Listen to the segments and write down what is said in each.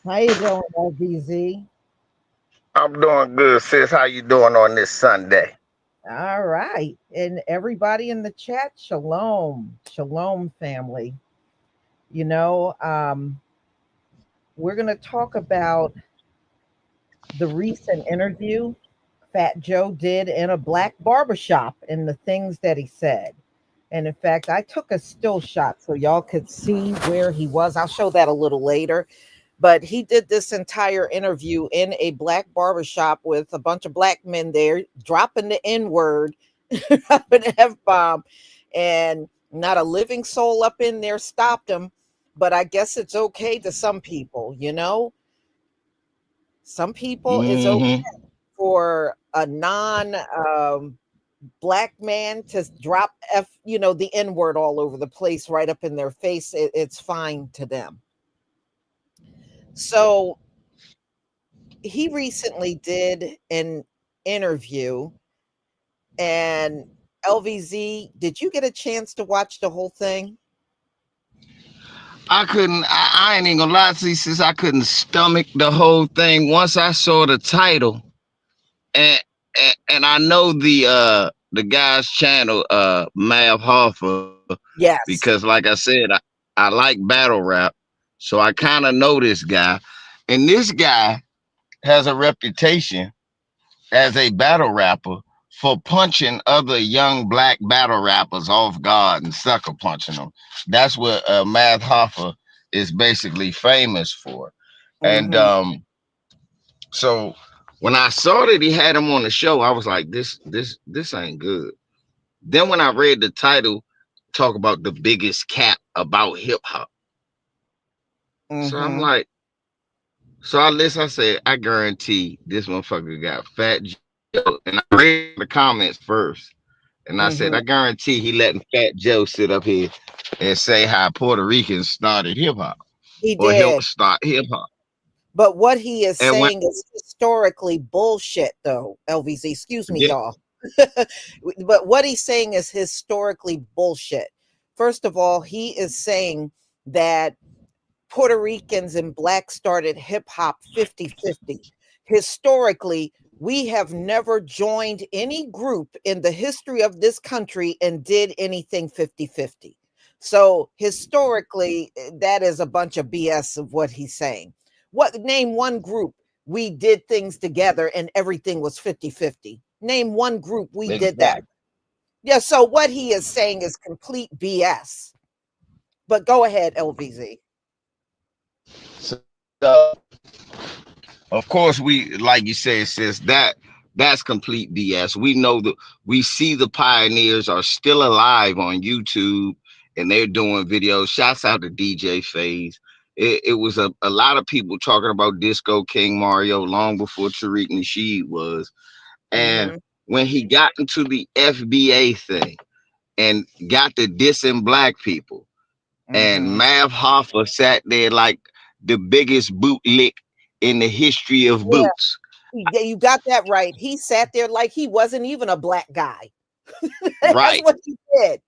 How you doing, LBZ? I'm doing good, sis. How you doing on this Sunday? All right. And everybody in the chat, shalom. Shalom, family. You know, we're going to talk about the recent interview Fat Joe did in a black barbershop and the things that he said. And in fact, I took a still shot so y'all could see where he was. I'll show that a little later. But he did this entire interview in a black barbershop with a bunch of black men there, dropping the N word, dropping the F bomb, and not a living soul up in there stopped him. But I guess it's okay to some people, you know? Some people it's okay Mm-hmm. for a non black man to drop the N word all over the place right up in their face. It's fine to them. So he recently did an interview, and LVZ, did you get a chance to watch the whole thing? I couldn't. I ain't even gonna lie to you, sis. I couldn't stomach the whole thing once I saw the title, and and I know the guy's channel, Mav Hoffa, because Yes. like I said, I like battle rap, so I kind of know this guy, and this guy has a reputation as a battle rapper for punching other young black battle rappers off guard and sucker punching them. That's what Math Hoffa is basically famous for. And Hmm. so when I saw that he had him on the show, I was like, this ain't good. Then when I read the title, talk about the biggest cap about hip hop. So I'm Hmm. like, So I listen, I said, I guarantee this motherfucker got Fat Joe. And I read the comments first. And I said, I Hmm. guarantee he letting Fat Joe sit up here and say how Puerto Ricans started hip hop He or helped did. start hip hop. But what he is And when saying is historically bullshit, though, LVZ. Excuse me, yeah, y'all. But what he's saying is historically bullshit. First of all, he is saying that Puerto Ricans and blacks started hip hop 50-50. Historically, we have never joined any group in the history of this country and did anything 50-50. So historically, that is a bunch of BS of what he's saying. What name one group we did things together and everything was 50-50? Name one group we did that. exactly. Yeah, so what he is saying is complete BS. But go ahead, LVZ. So of course we like you said, sis, that's complete BS. We know that we see the pioneers are still alive on YouTube and they're doing videos. Shouts out to DJ Phase. It was a lot of people talking about Disco King Mario long before Tariq Nasheed was. And Hmm. when he got into the FBA thing and got to dissing black people, and Hmm. Mav Hoffa sat there like the biggest bootlick in the history of Yeah, boots. you got that right. He sat there like he wasn't even a black guy. That's Right. what he did.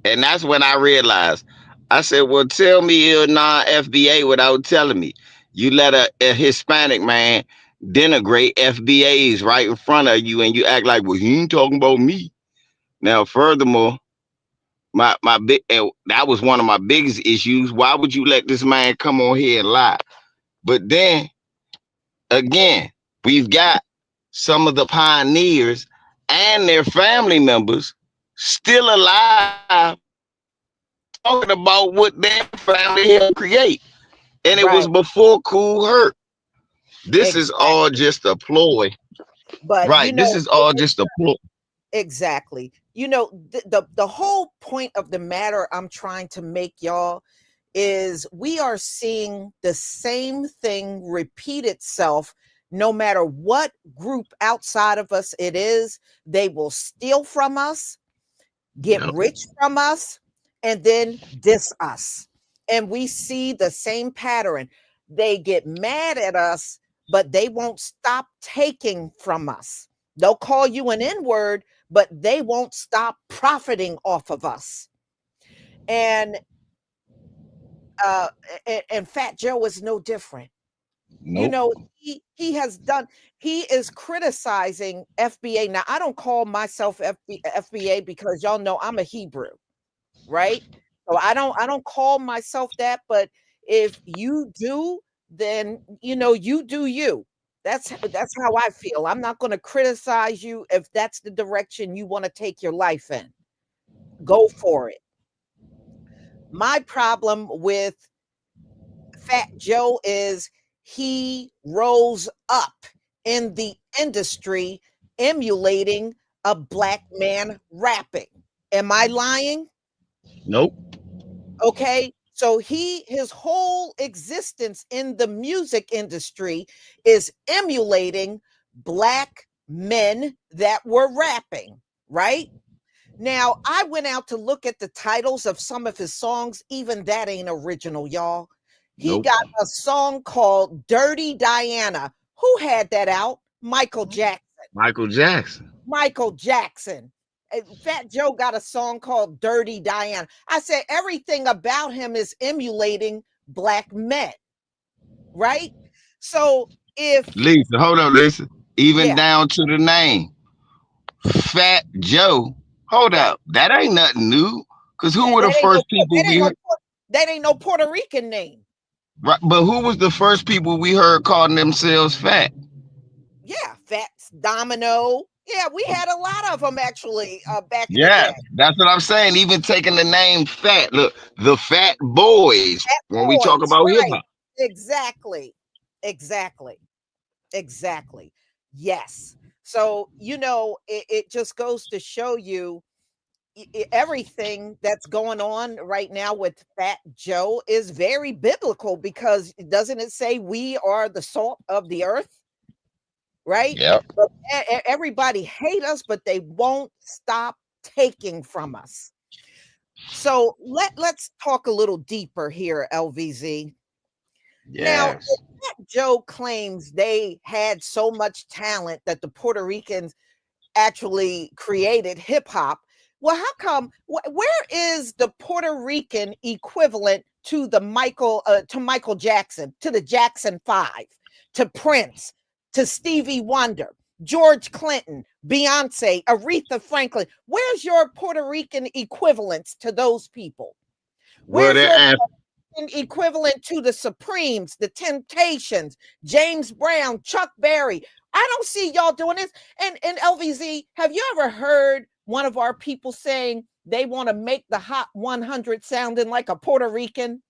And that's when I realized. I said, well, tell me you're non FBA without telling me. You let a Hispanic man denigrate FBAs right in front of you and you act like, well, he ain't talking about me. Now, furthermore, my big and that was one of my biggest issues. Why would you let this man come on here and lie? But then again, we've got some of the pioneers and their family members still alive talking about what their family helped create. And it was Right. before Cool Hurt. This is all Exactly. just a ploy. But Right. This is all just a ploy. exactly. The whole point of the matter I'm trying to make, y'all, is we are seeing the same thing repeat itself no matter what group outside of us it is. They will steal from us, get Yep. rich from us, and then diss us. And we see the same pattern. They get mad at us, but they won't stop taking from us. They'll call you an N word, but they won't stop profiting off of us. And uh, and Fat Joe is no different. You Nope. know, he has done. He is criticizing FBA. Now, I don't call myself FBA because y'all know I'm a Hebrew, right? So I don't call myself that, but if you do, then you do you. That's how I feel. I'm not going to criticize you if that's the direction you want to take your life in. Go for it. My problem with Fat Joe is he rose up in the industry emulating a black man rapping. Am I lying? Nope. Okay. So his whole existence in the music industry is emulating black men that were rapping, right? Now, I went out to look at the titles of some of his songs. Even that ain't original, y'all. He Nope. got a song called Dirty Diana. Who had that out? Michael Jackson. Michael Jackson. Michael Jackson. Fat Joe got a song called Dirty Diana. I said everything about him is emulating black men, right? So if, Lisa, hold on, listen. Even yeah, down to the name. Fat Joe. Hold right. up. That ain't nothing new. Cause who That, were the that ain't no first people that we ain't no heard? that ain't no Puerto Rican name. Right, but who was the first people we heard calling themselves fat? Yeah, Fats Domino. Yeah, we had a lot of them actually back in the Yeah, day. that's what I'm saying. Even taking the name fat. Look, the fat boys when we talk Boys, about hip hop. right. Exactly. Exactly. Exactly. Yes. So, it just goes to show you everything that's going on right now with Fat Joe is very biblical, because doesn't it say we are the salt of the earth, right? Yep. But everybody hate us, but they won't stop taking from us. So let's talk a little deeper here, LVZ. Now, Yes. Fat Joe claims they had so much talent that the Puerto Ricans actually created hip hop. Well, how come? Where is the Puerto Rican equivalent to the Michael Jackson, to the Jackson Five, to Prince, to Stevie Wonder, George Clinton, Beyonce, Aretha Franklin? Where's your Puerto Rican equivalents to those people? Well, Where's they're your equivalent to the Supremes, the Temptations, James Brown, Chuck Berry? I don't see y'all doing this. And LVZ, have you ever heard one of our people saying they want to make the Hot 100 sounding like a Puerto Rican?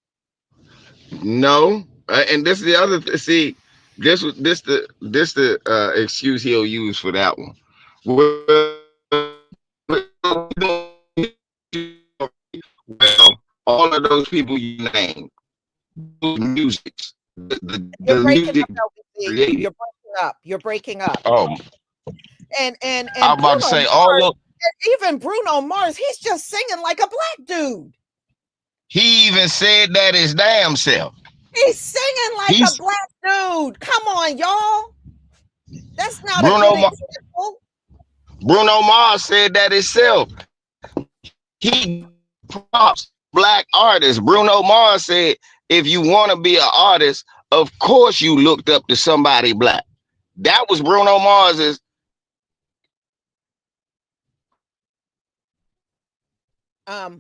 no, and this is the other. See, this the excuse he'll use for that one. Well, all of those people you named, those musics, You're the breaking music up, LVZ. created. You're breaking up. You're breaking up. Oh, And I'm about to Bruno say all Mars, of. even Bruno Mars, he's just singing like a black dude. He even said that his damn self. He's singing like a He's black dude. Come on, y'all. That's not a good Bruno. example. Bruno Mars said that himself. He props black artists. Bruno Mars said, if you want to be an artist, of course you looked up to somebody black. That was Bruno Mars's. Um,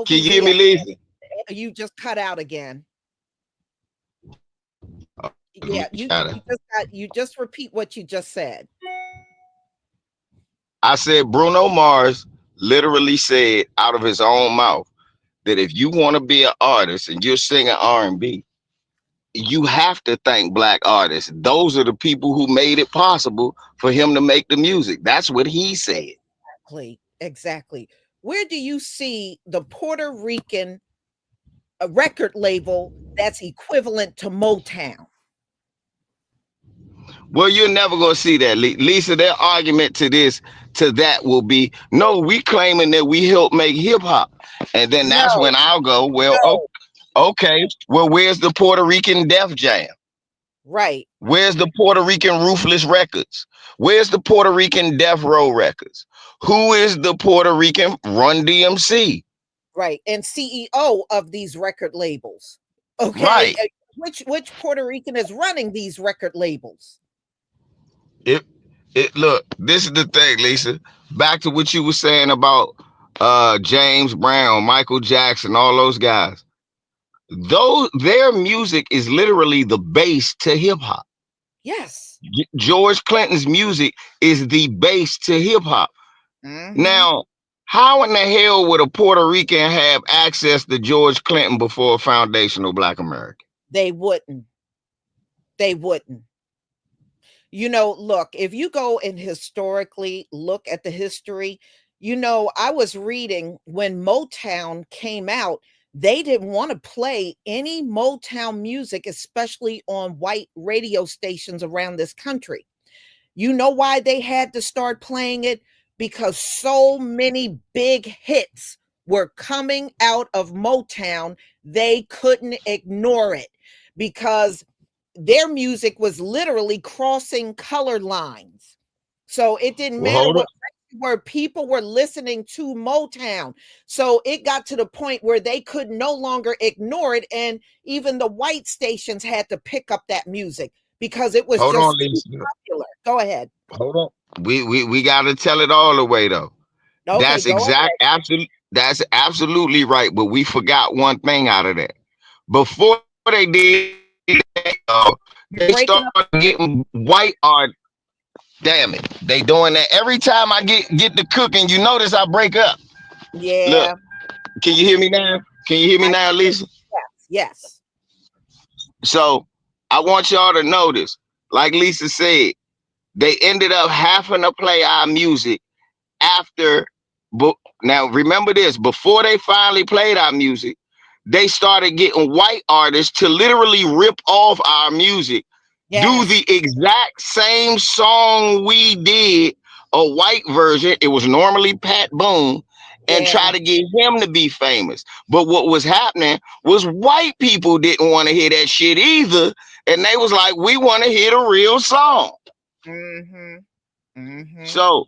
Can you LVZ, hear me, Lisa? you just cut out again. Let Yeah, me try to. you just repeat what you just said. I said Bruno Mars literally said out of his own mouth that if you want to be an artist and you're singing R&B, you have to thank black artists. Those are the people who made it possible for him to make the music. That's what he said. Exactly, exactly. Where do you see the Puerto Rican record label that's equivalent to Motown? Well, you're never gonna see that, Lisa. Their argument to that will be, no, we claiming that we helped make hip hop, and then that's No, when I'll go, well, no. okay, well, where's the Puerto Rican Def Jam? Right, Where's the Puerto Rican Ruthless Records? Where's the Puerto Rican Death Row Records? Who is the Puerto Rican Run DMC? right. And CEO of these record labels. Okay. Right. Which Puerto Rican is running these record labels? It it look, this is the thing, Lisa. Back to what you were saying about James Brown, Michael Jackson, all those guys. Those their music is literally the base to hip hop. Yes. George Clinton's music is the base to hip hop. Hmm. Now, how in the hell would a Puerto Rican have access to George Clinton before foundational Black American? They wouldn't. They wouldn't. Look, if you go and historically look at the history, I was reading when Motown came out, they didn't want to play any Motown music, especially on white radio stations around this country. You know why they had to start playing it? Because so many big hits were coming out of Motown, they couldn't ignore it, because their music was literally crossing color lines. So it didn't Well, matter hold on. what where people were listening to Motown. So it got to the point where they could no longer ignore it. And even the white stations had to pick up that music because it was Hold on, just too Lisa. popular. Go ahead. Hold on. We gotta tell it all the way though. Okay, go ahead. That's absolutely right. But we forgot one thing out of that. Before they did that, You're they breaking started up. getting white art. Damn it. They doing that. Every time I get to cooking, you notice I break up. Look, Yeah. can you hear me now? Can you hear me I, now, Lisa? yes. So I want y'all to notice, like Lisa said, they ended up having to play our music after but now remember this: before they finally played our music, they started getting white artists to literally rip off our music, do Yes. the exact same song we did, a white version. It was normally Pat Boone, and try Yeah. to get him to be famous. But what was happening was white people didn't want to hear that shit either, and they was like, "We want to hear the real song." Mm-hmm. Mm-hmm. So,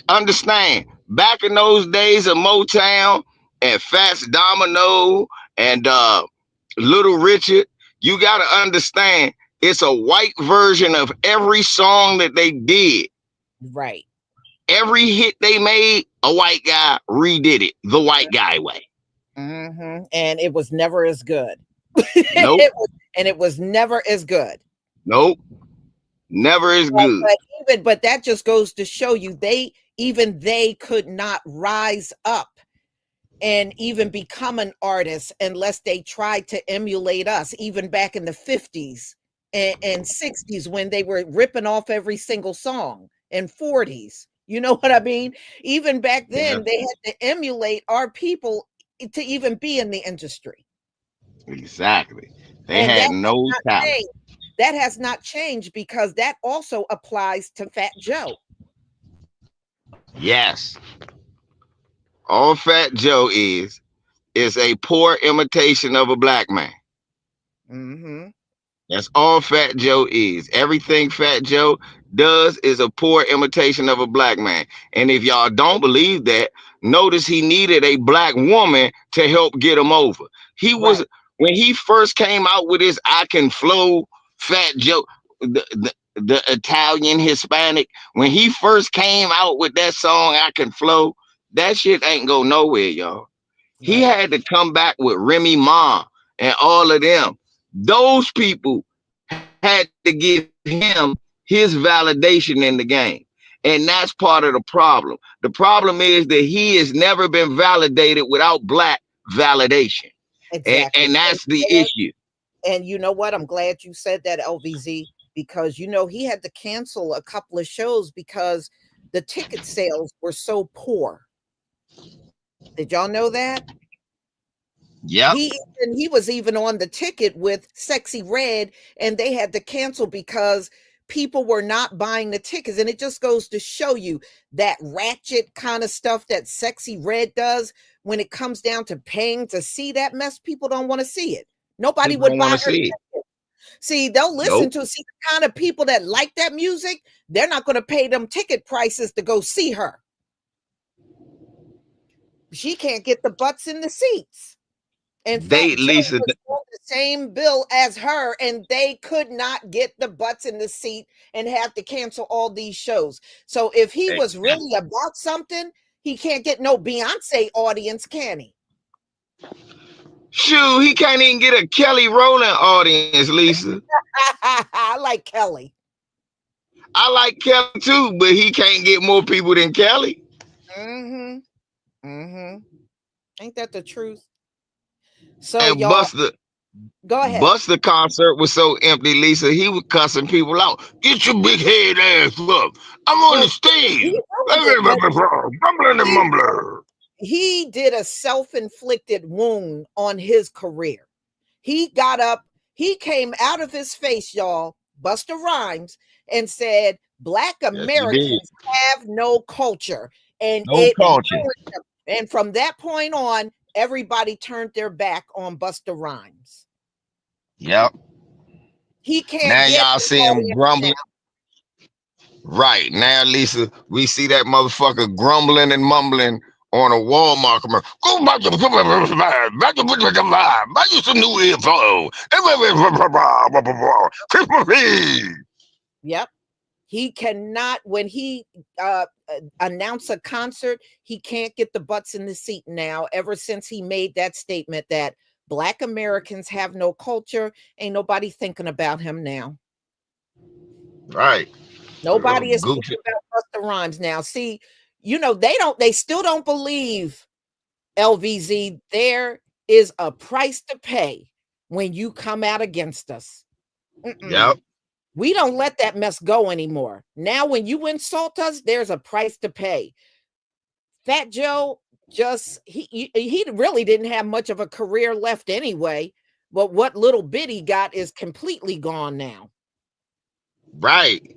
understand, back in those days of Motown and Fats Domino and Little Richard, you got to understand it's a white version of every song that they did. Right. Every hit they made, a white guy redid it the white guy way. Mm-hmm. And it was never as good. Nope, And it was never as good. nope, never as good. But that just goes to show you they could not rise up and even become an artist unless they tried to emulate us, even back in the 50s and 60s when they were ripping off every single song, and 40s. You know what I mean? Even back Yeah, then, they had to emulate our people to even be in the industry. exactly. They And had no talent. changed. That has not changed because that also applies to Fat Joe. Yes, all Fat Joe is a poor imitation of a black man. Mm-hmm. That's all Fat Joe is. Everything Fat Joe does is a poor imitation of a black man. And if y'all don't believe that, notice he needed a black woman to help get him over. He Right. was when he first came out with his "I Can Flow," Fat Joe, the Italian Hispanic. When he first came out with that song "I Can Flow," that shit ain't go nowhere, y'all. He Right. had to come back with Remy Ma and all of them. Those people had to give him his validation in the game. And that's part of the problem. The problem is that he has never been validated without black validation. And Exactly. that's the issue. And you know what? I'm glad you said that, LVZ, because he had to cancel a couple of shows because the ticket sales were so poor. Did y'all know that? Yep. He was even on the ticket with Sexy Red, and they had to cancel because people were not buying the tickets. And it just goes to show you that ratchet kind of stuff that Sexy Red does when it comes down to paying to see that mess. People don't want to see it. Nobody People would don't want buy to her. see it. See, they'll listen Nope. to see the kind of people that like that music. They're not going to pay them ticket prices to go see her. She can't get the butts in the seats. And Fat They Joe Lisa, was on the same bill as her, and they could not get the butts in the seat and have to cancel all these shows. So if he was really about something, he can't get no Beyonce audience, can he? shoot, he can't even get a Kelly Rowland audience, Lisa. I like Kelly. I like Kelly too, but he can't get more people than Kelly. Mm-hmm. Mm-hmm. Ain't that the truth? So And y'all, go ahead. Buster concert was so empty, Lisa, he was cussing people out. Get your big head ass up. I'm on the Well, stage. he ruined it, but Mumbling and he mumbler. he did a self-inflicted wound on his career. He got up, he came out of his face, y'all, Busta Rhymes, and said, Black Yes, he did. Americans have no culture. And No it culture. ruined him. And from that point on, everybody turned their back on Busta Rhymes. Yep. He can't Now get y'all an see him audience now. grumbling. Right. Now, Lisa, we see that motherfucker grumbling and mumbling on a Walmart commercial. Go back to buy you some new earphones. Christmas Eve. Yep. He cannot, when he announce a concert, he can't get the butts in the seat now. Ever since he made that statement that Black Americans have no culture, ain't nobody thinking about him now. Right. A little Nobody is goofy. thinking about Busta Rhymes now. See, they still don't believe, LVZ, there is a price to pay when you come out against us. Yep. Mm-mm. We don't let that mess go anymore. Now, when you insult us, there's a price to pay. Fat Joe just he really didn't have much of a career left anyway. But what little bit he got is completely gone now. Right.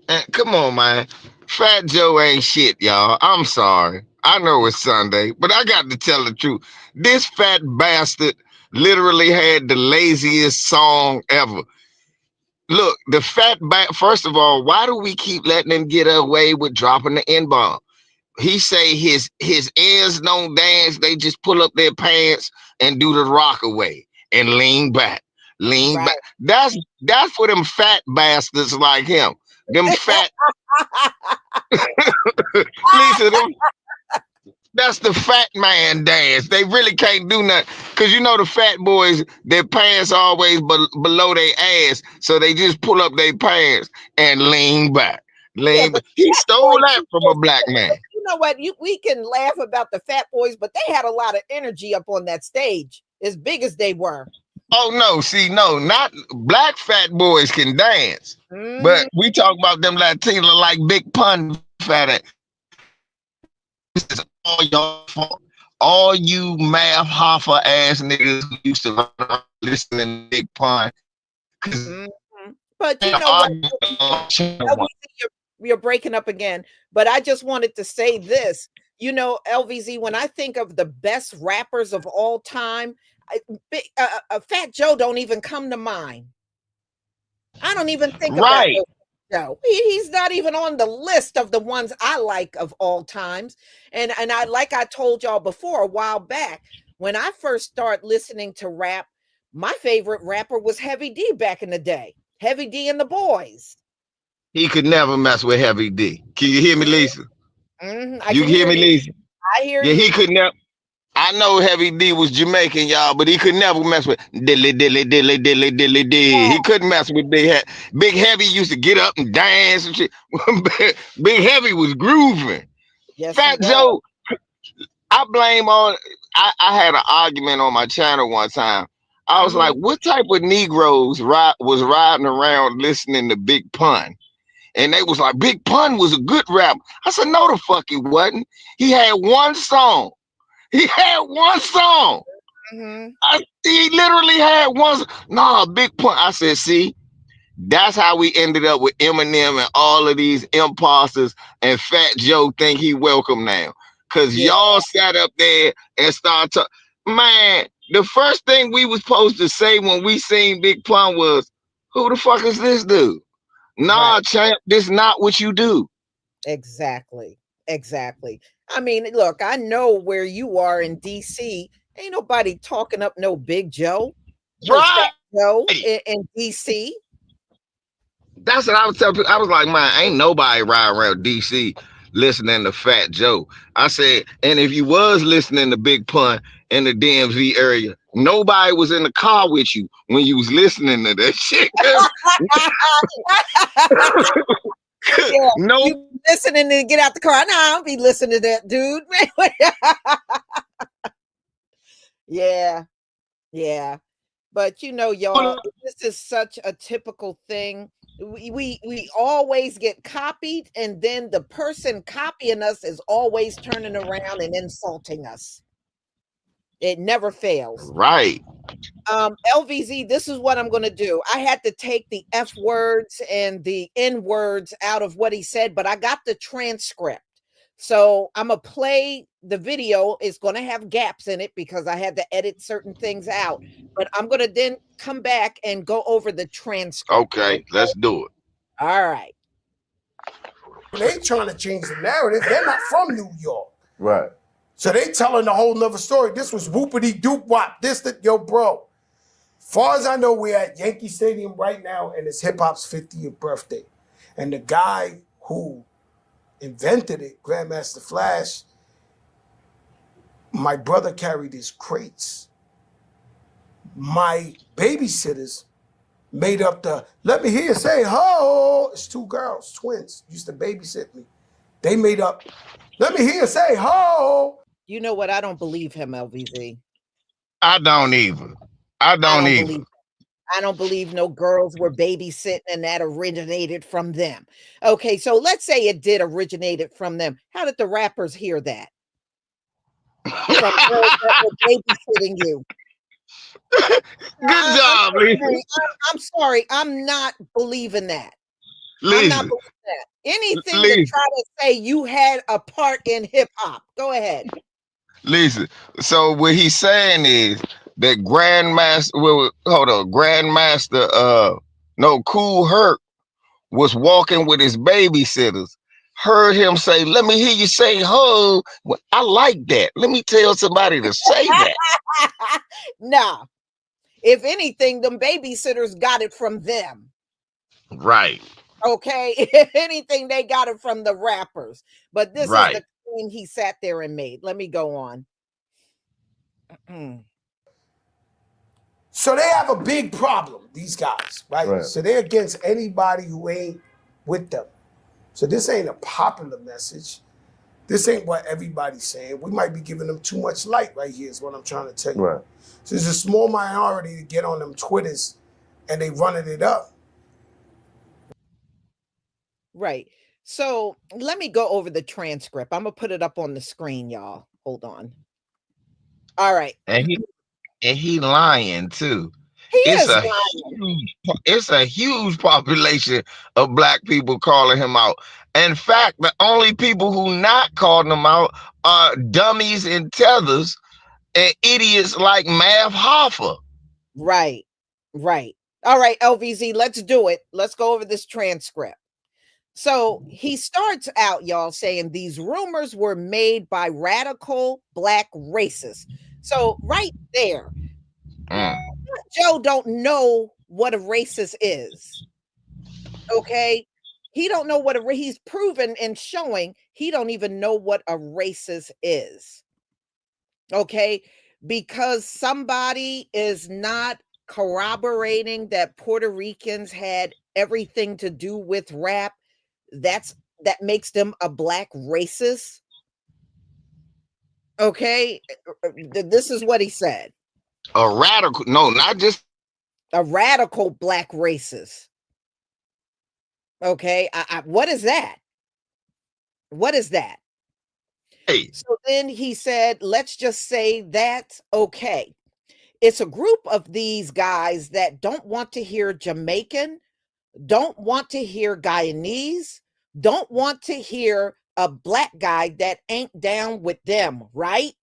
And come on, man. Fat Joe ain't shit, y'all. I'm sorry. I know it's Sunday, but I got to tell the truth. This fat bastard literally had the laziest song ever. Look, the first of all, why do we keep letting him get away with dropping the N-bomb? He say his ears don't dance, they just pull up their pants and do the rock away and lean back. Lean back. Right. That's for them fat bastards like him. Them fat Lisa, that's the fat man dance. They really can't do nothing. Cause you know the fat boys, their pants always below their ass. So they just pull up their pants and lean back. Yeah, Lean but back. He Fat stole Boys, that from a black man. you know what? We can laugh about the Fat Boys, but they had a lot of energy up on that stage, as big as they were. Oh no, see, no, not black fat boys can dance. Mhm. But we talk about them Latinos like Big Pun fat. This is all y'all fault. All you math hoffer ass niggas who used to run around listening to Big Pun. Cause Mhm. But you they're know what? arguing on channel one. LVZ, you're breaking up again. But I just wanted to say this. You know, LVZ, when I think of the best rappers of all time, Fat Joe don't even come to mind. I don't even think about Right. those. Joe. He's not even on the list of the ones I like of all times. And I like I told y'all before a while back, when I first started listening to rap, my favorite rapper was Heavy D back in the day. Heavy D and the Boys. He could never mess with Heavy D. Can you hear me, Lisa? I You can hear hear me, you. Lisa? I hear Yeah, he you. could never. I know Heavy D was Jamaican, y'all, but he could never mess with dilly dilly dilly dilly dilly dilly. He couldn't mess with Big Heavy used to get up and dance and shit. Big Heavy was grooving. Yes, he Fat was. Joe, I blame on. I had an argument on my channel one time. I was like, Mhm. what type of Negroes was riding around listening to Big Pun? And they was like, Big Pun was a good rapper. I said, no, the fuck he wasn't. He had one song. He had one song. Mhm. He literally had one. Nah, Big Pun. I said, see, that's how we ended up with Eminem and all of these imposters and Fat Joe think he welcome now. Cause Yeah. y'all sat up there and started to, man, the first thing we was supposed to say when we seen Big Pun was, who the fuck is this dude? Right. Nah, champ, this not what you do. Exactly. Exactly. I mean, look, I know where you are in DC. Ain't nobody talking up no Big Joe, no Fat Right. Joe in DC. That's what I was telling people. I was like, man, ain't nobody riding around DC listening to Fat Joe. I said, and if you was listening to Big Pun in the DMV area, nobody was in the car with you when you was listening to that shit. Yeah, No, you listening to get out the car. Nah, I don't be listening to that dude. Yeah, yeah. But you know, y'all, this is such a typical thing. We always get copied, and then the person copying us is always turning around and insulting us. It never fails. right. LVZ, this is what I'm going to do. I had to take the F words and the N words out of what he said, but I got the transcript. So I'm going to play the video. It's going to have gaps in it because I had to edit certain things out. But I'm going to then come back and go over the transcript. Okay, Okay. let's do it. All right. They trying to change the narrative. They're not from New York. Right. So they telling a whole nother story. This was whoopity doop wop. This, that, yo, bro. Far as I know, we're at Yankee Stadium right now, and it's hip hop's 50th birthday. And the guy who invented it, Grandmaster Flash, my brother carried his crates. My babysitters made up the let me hear you say ho. It's two girls, twins, used to babysit me. They made up let me hear you say ho. You know what? I don't believe him, LVZ. I don't either. I I don't don't either. believe. I don't believe no girls were babysitting and that originated from them. Okay, so let's say it did originated from them. How did the rappers hear that? From girls that were babysitting you. Good job, Lisa. I'm sorry. I'm not believing that. I'm not Lisa, believing that. Anything to Lisa, try to say you had a part in hip hop. Go ahead. Lisa. So what he's saying is that Grandmaster, well, hold on, Grandmaster, no, Cool Herc was walking with his babysitters. Heard him say, "Let me hear you say ho." Well, I like that. Let me tell somebody to say that. Nah. If anything, them babysitters got it from them. Right, Okay. If anything, they got it from the rappers. But this is right. the claim he sat there and made. Let me go on. So they have a big problem, these guys, right? So they're against anybody who ain't with them. So this ain't a popular message. This ain't what everybody's saying. We might be giving them too much light right here is what I'm trying to tell you. So there's a small minority to get on them Twitters and they running it up. Right. So let me go over the transcript. I'm going to put it up on the screen, y'all. Hold on. All right. And he lying too. He It's is a lying. it's a huge population of black people calling him out. In fact, the only people who not calling him out are dummies and tethers and idiots like Mav Hoffa. Right. Right. All right, LVZ, let's do it. Let's go over this transcript. So he starts out, y'all, saying these rumors were made by radical black racists. So right there, Joe don't know what a racist is. Okay. He don't know what he's proven and showing he don't even know what a racist is. Okay. Because somebody is not corroborating that Puerto Ricans had everything to do with rap, that makes them a black racist. Okay. This is what he said. A radical, no, not just a radical black racist. Okay. What is that? What is that? hey. So then he said, let's just say that's okay. It's a group of these guys that don't want to hear Jamaican, don't want to hear Guyanese, don't want to hear a black guy that ain't down with them, right?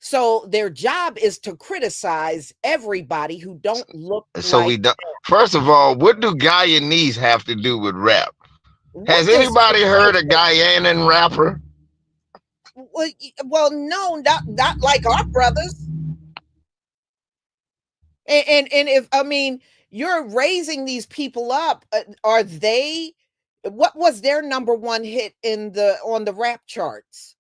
So their job is to criticize everybody who don't look So like we don't. First of all, what do Guyanese have to do with rap? Has what does anybody heard a Guyanan rapper? well, no, not like our brothers. And if I mean you're raising these people up, are they? What was their number one hit on the rap charts?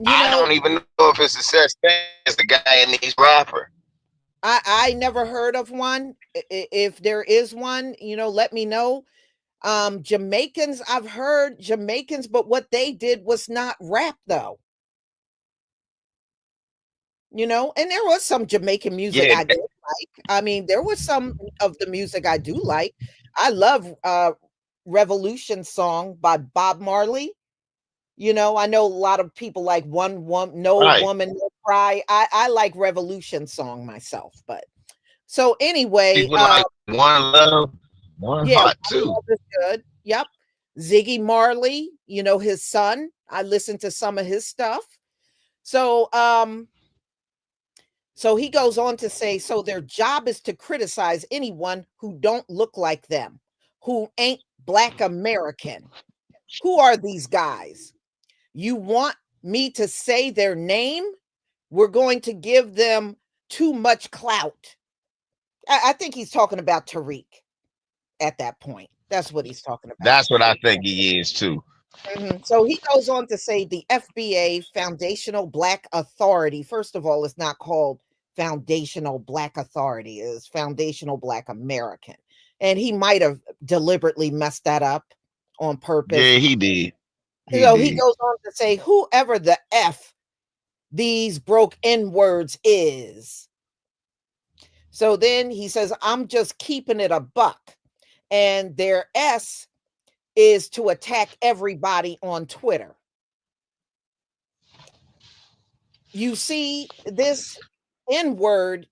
I don't even know if it's a such thing as the Guyanese rapper. I never heard of one. If there is one, let me know. Jamaicans, I've heard Jamaicans, but what they did was not rap though. And there was some Jamaican music I did like. I mean, there was some of the music I do like. I love Revolution song by Bob Marley. I know a lot of people like One Woman, No Woman, No Cry. I like Revolution song myself, but so anyway, people like One Love, One Heart too. Is good. Yep. Ziggy Marley, his son. I listened to some of his stuff. So so he goes on to say, so their job is to criticize anyone who don't look like them, who ain't Black American. Who are these guys? You want me to say their name? We're going to give them too much clout. I think he's talking about Tariq at that point. That's what he's talking about. That's what I think he is too. Mm-hmm. So he goes on to say the FBA, Foundational Black Authority. First of all, it's not called Foundational Black Authority. It's Foundational Black American. And he might have deliberately messed that up on purpose. Yeah, he did. He goes on to say, whoever the F these broke N words is. So then he says, I'm just keeping it a buck. And their S is to attack everybody on Twitter. You see this N word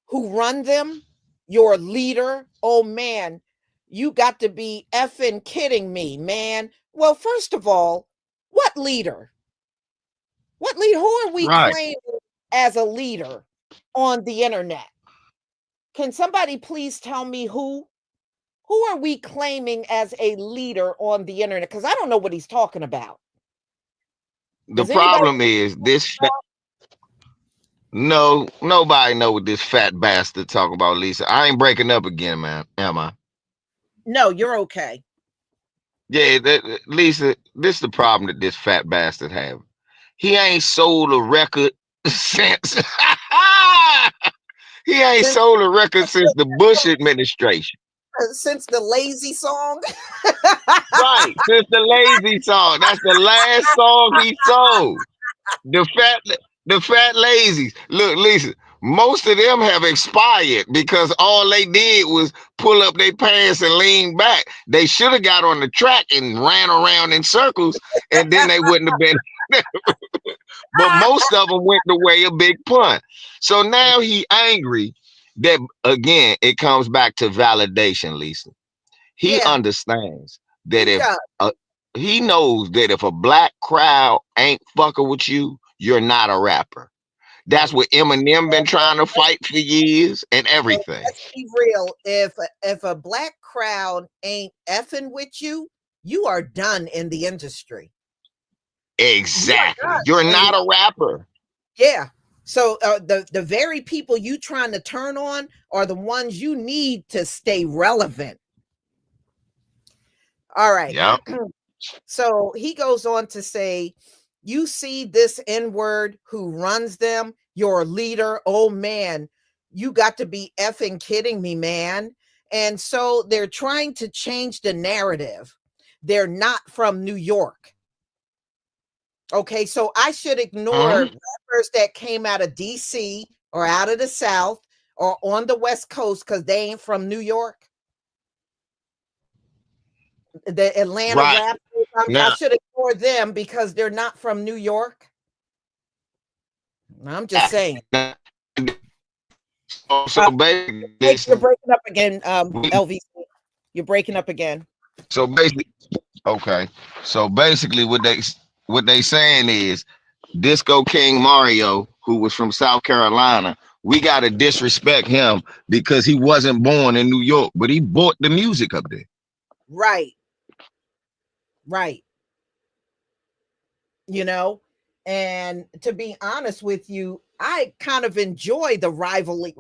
who run them, your leader. Oh man, you got to be effing kidding me, man. Well, first of all, what leader? What leader? Who are we Right. claiming as a leader on the internet? Can somebody please tell me who? Who are we claiming as a leader on the internet? Because I don't know what he's talking about. The Does anybody? problem is this. No, nobody know what this fat bastard talking about, Lisa. I ain't breaking up again, man. Am I? No, you're okay. Yeah, Lisa. This is the problem that this fat bastard have. He ain't sold a record since. He ain't Since, sold a record since the Bush administration. since the lazy song. Right, since the Lazy song. That's the last song he sold. The fat lazies. Look, Lisa, most of them have expired because all they did was pull up their pants and lean back. They should have got on the track and ran around in circles, and then they wouldn't have been. But most of them went the way of Big Pun. So now he angry that again it comes back to validation, Lisa. He Yeah, understands that he if does. he knows that if a black crowd ain't fucking with you, you're not a rapper. That's Right. what Eminem been trying to Let's, fight for years and everything. let's be real. If a black crowd ain't effing with you, you are done in the industry. You are Exactly. done. You're And not a rapper. yeah. So the very people you trying to turn on are the ones you need to stay relevant. All right. Yeah. So he goes on to say, you see this N word who runs them, your leader. Oh man, you got to be effing kidding me, man. And so they're trying to change the narrative. They're not from New York. Okay, so I should ignore Mhm. rappers that came out of DC or out of the South or on the West Coast because they ain't from New York. The Atlanta Right. rappers, I Now, should ignore them because they're not from New York. I'm just saying. so basically, Hey, you're listen, breaking up again, LVC. You're breaking up again. so basically, okay. So basically, what they saying is Disco King Mario, who was from South Carolina, we gotta disrespect him because he wasn't born in New York, but he bought the music up there. Right, right. You know, and to be honest with you, I kind of enjoy the rivalry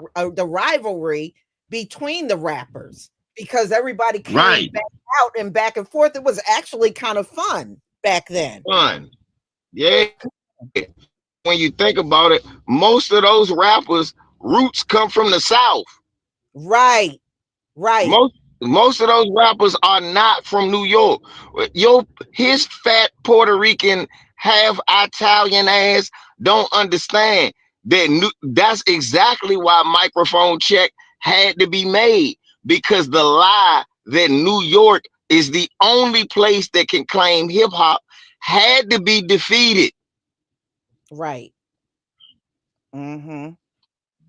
between the rappers because everybody came Right. back out and back and forth. It was actually kind of fun back then. Fun. Yeah. When you think about it, most of those rappers' roots come from the South. Right, right, Most of those rappers are not from New York. Yo, his fat Puerto Rican, half Italian ass don't understand that that's exactly why microphone check had to be made because the lie that New York is the only place that can claim hip hop had to be defeated. right. Mm-hmm.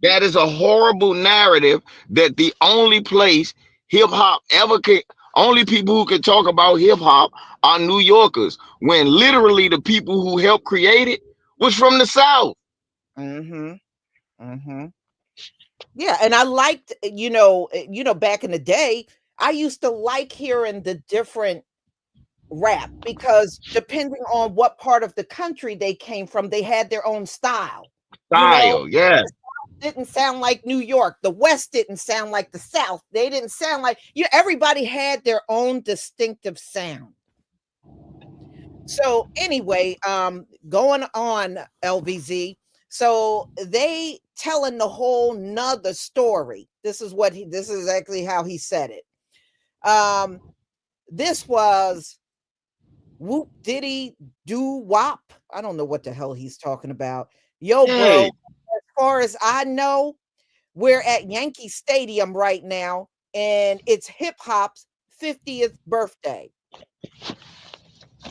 That is a horrible narrative that the only place hip hop ever can, only people who can talk about hip hop are New Yorkers, when literally the people who helped create it was from the South. Mm-hmm. Mm-hmm. Yeah, and I liked, back in the day, I used to like hearing the different rap because depending on what part of the country they came from, they had their own style. You know, Style, yeah. the South didn't sound like New York. The West didn't sound like the South. They didn't sound like everybody had their own distinctive sound. So anyway, going on LVZ. So they telling the whole nother story. This is exactly how he said it. This was Whoop diddy do wop. I don't know what the hell he's talking about. Yo, bro, Hey, as far as I know, we're at Yankee Stadium right now, and it's hip hop's 50th birthday.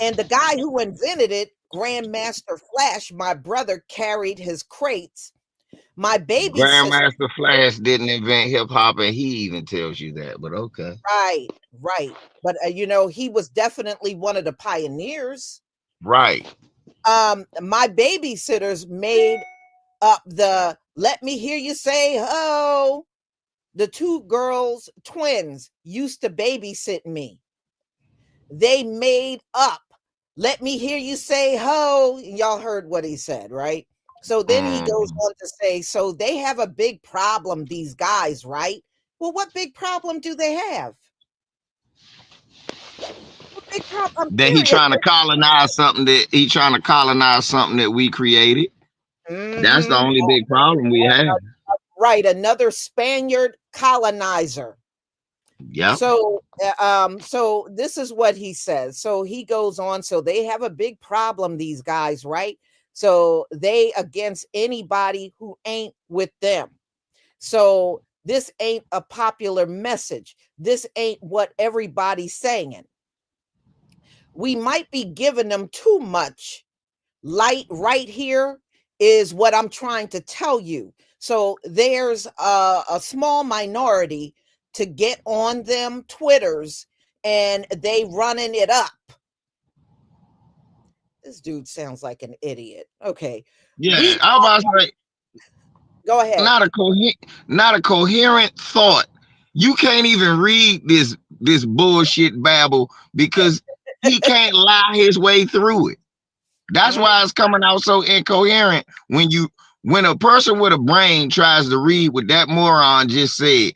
And the guy who invented it, Grandmaster Flash, my brother, carried his crates. My baby sister, Grandmaster Flash didn't invent hip hop, and he even tells you that. But okay, right, right. But he was definitely one of the pioneers. right. My babysitters made up the "Let Me Hear You Say Ho." The two girls, twins, used to babysit me. They made up "Let Me Hear You Say Ho." Y'all heard what he said, right? So then he goes Mm. on to say, so they have a big problem, these guys, right? Well, what big problem do they have? What big problem? I'm That he curious. trying to colonize something that we created. That's the Mm-hmm. only big problem we have. Right, another Spaniard colonizer. Yep. So this is what he says. So he goes on. So they have a big problem, these guys, right? So they against anybody who ain't with them. So this ain't a popular message. This ain't what everybody's saying. We might be giving them too much light right here is what I'm trying to tell you. So there's a small minority to get on them Twitters and they running it up. This dude sounds like an idiot. Okay. Yeah, We I was about to say, go ahead. not a not a coherent thought. You can't even read this bullshit babble because he can't lie his way through it. That's Mhm. why it's coming out so incoherent when a person with a brain tries to read what that moron just said.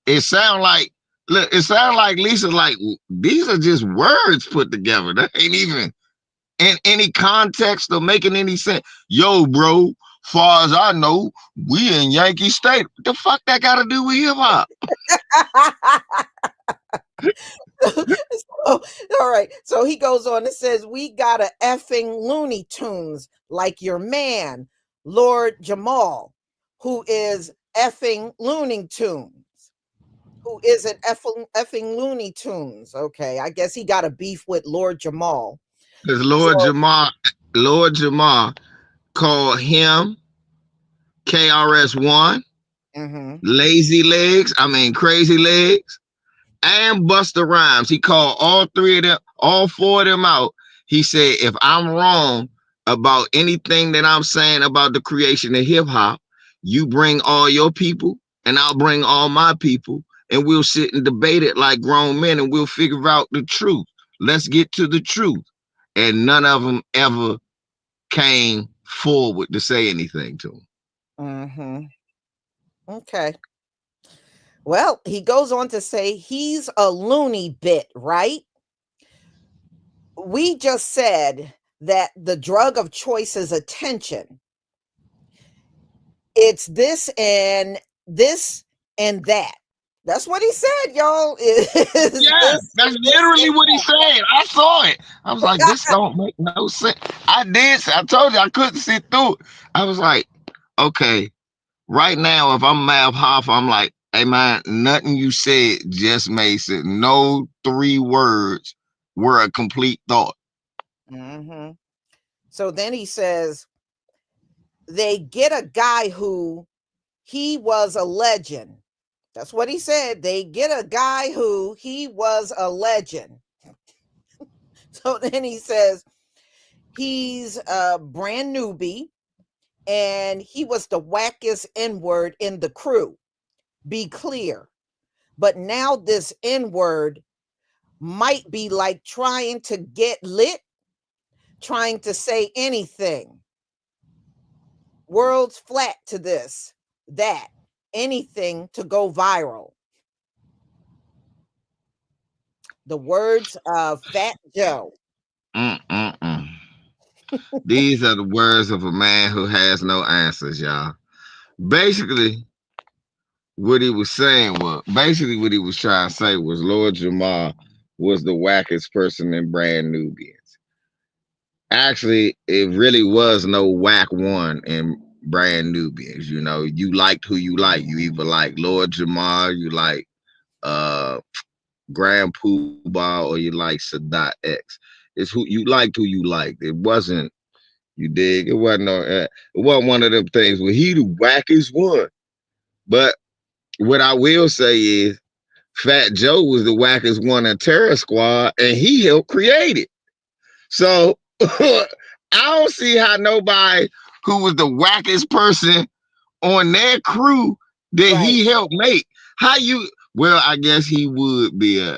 It sound like look, it sounds like Lisa's like these are just words put together. That ain't even in any context or making any sense. Yo, bro, far as I know, we in Yankee State. What the fuck that got to do with hip hop? So, all right. So he goes on and says, we got a effing Looney Tunes like your man, Lord Jamal, who is effing Looney Tunes. Who is an effing Looney Tunes? Okay, I guess he got a beef with Lord Jamal. Because So, Lord Jamar called him KRS-One, mhm. Lazy Legs, I mean Crazy Legs, and Busta Rhymes. He called all three of them, all four of them out. He said, if I'm wrong about anything that I'm saying about the creation of hip hop, you bring all your people and I'll bring all my people and we'll sit and debate it like grown men and we'll figure out the truth. Let's get to the truth. And none of them ever came forward to say anything to him. Mhm. Okay. Well, he goes on to say he's a loony bit, right? We just said that the drug of choice is attention. It's this and that. That's what he said, y'all. Is Yeah, this that's this literally what he said. I saw it. I was like, this don't make no sense. I did. I told you I couldn't sit through it. I was like, okay, right now, if I'm Mav Hoffa, I'm like, hey man, nothing you said just made sense. No three words were a complete thought. hmm So then he says they get a guy who he was a legend. That's what he said. They get a guy who he was a legend. So then he says he's a brand newbie and he was the wackest N-word in the crew. Be clear. But now this N-word might be like trying to get lit, trying to say anything. World's flat to this, that, anything to go viral. The words of Fat Joe. Mm-mm-mm. These are the words of a man who has no answers, y'all. Basically, what he was trying to say was Lord Jamar was the wackest person in Brand Nubians. actually, it really was no whack one in Brand Nubians. You know, you liked who you like. You either like Lord Jamar, you like uh Grand Poobah, or you like Sadat X. It's who you liked, who you liked. It wasn't, you dig. It wasn't no. It wasn't one of them things where he the wackest one. But what I will say is, Fat Joe was the wackest one in Terror Squad, and he helped create it. So I don't see how nobody who was the wackest person on their crew that Right. he helped make. How you? Well, I guess he would be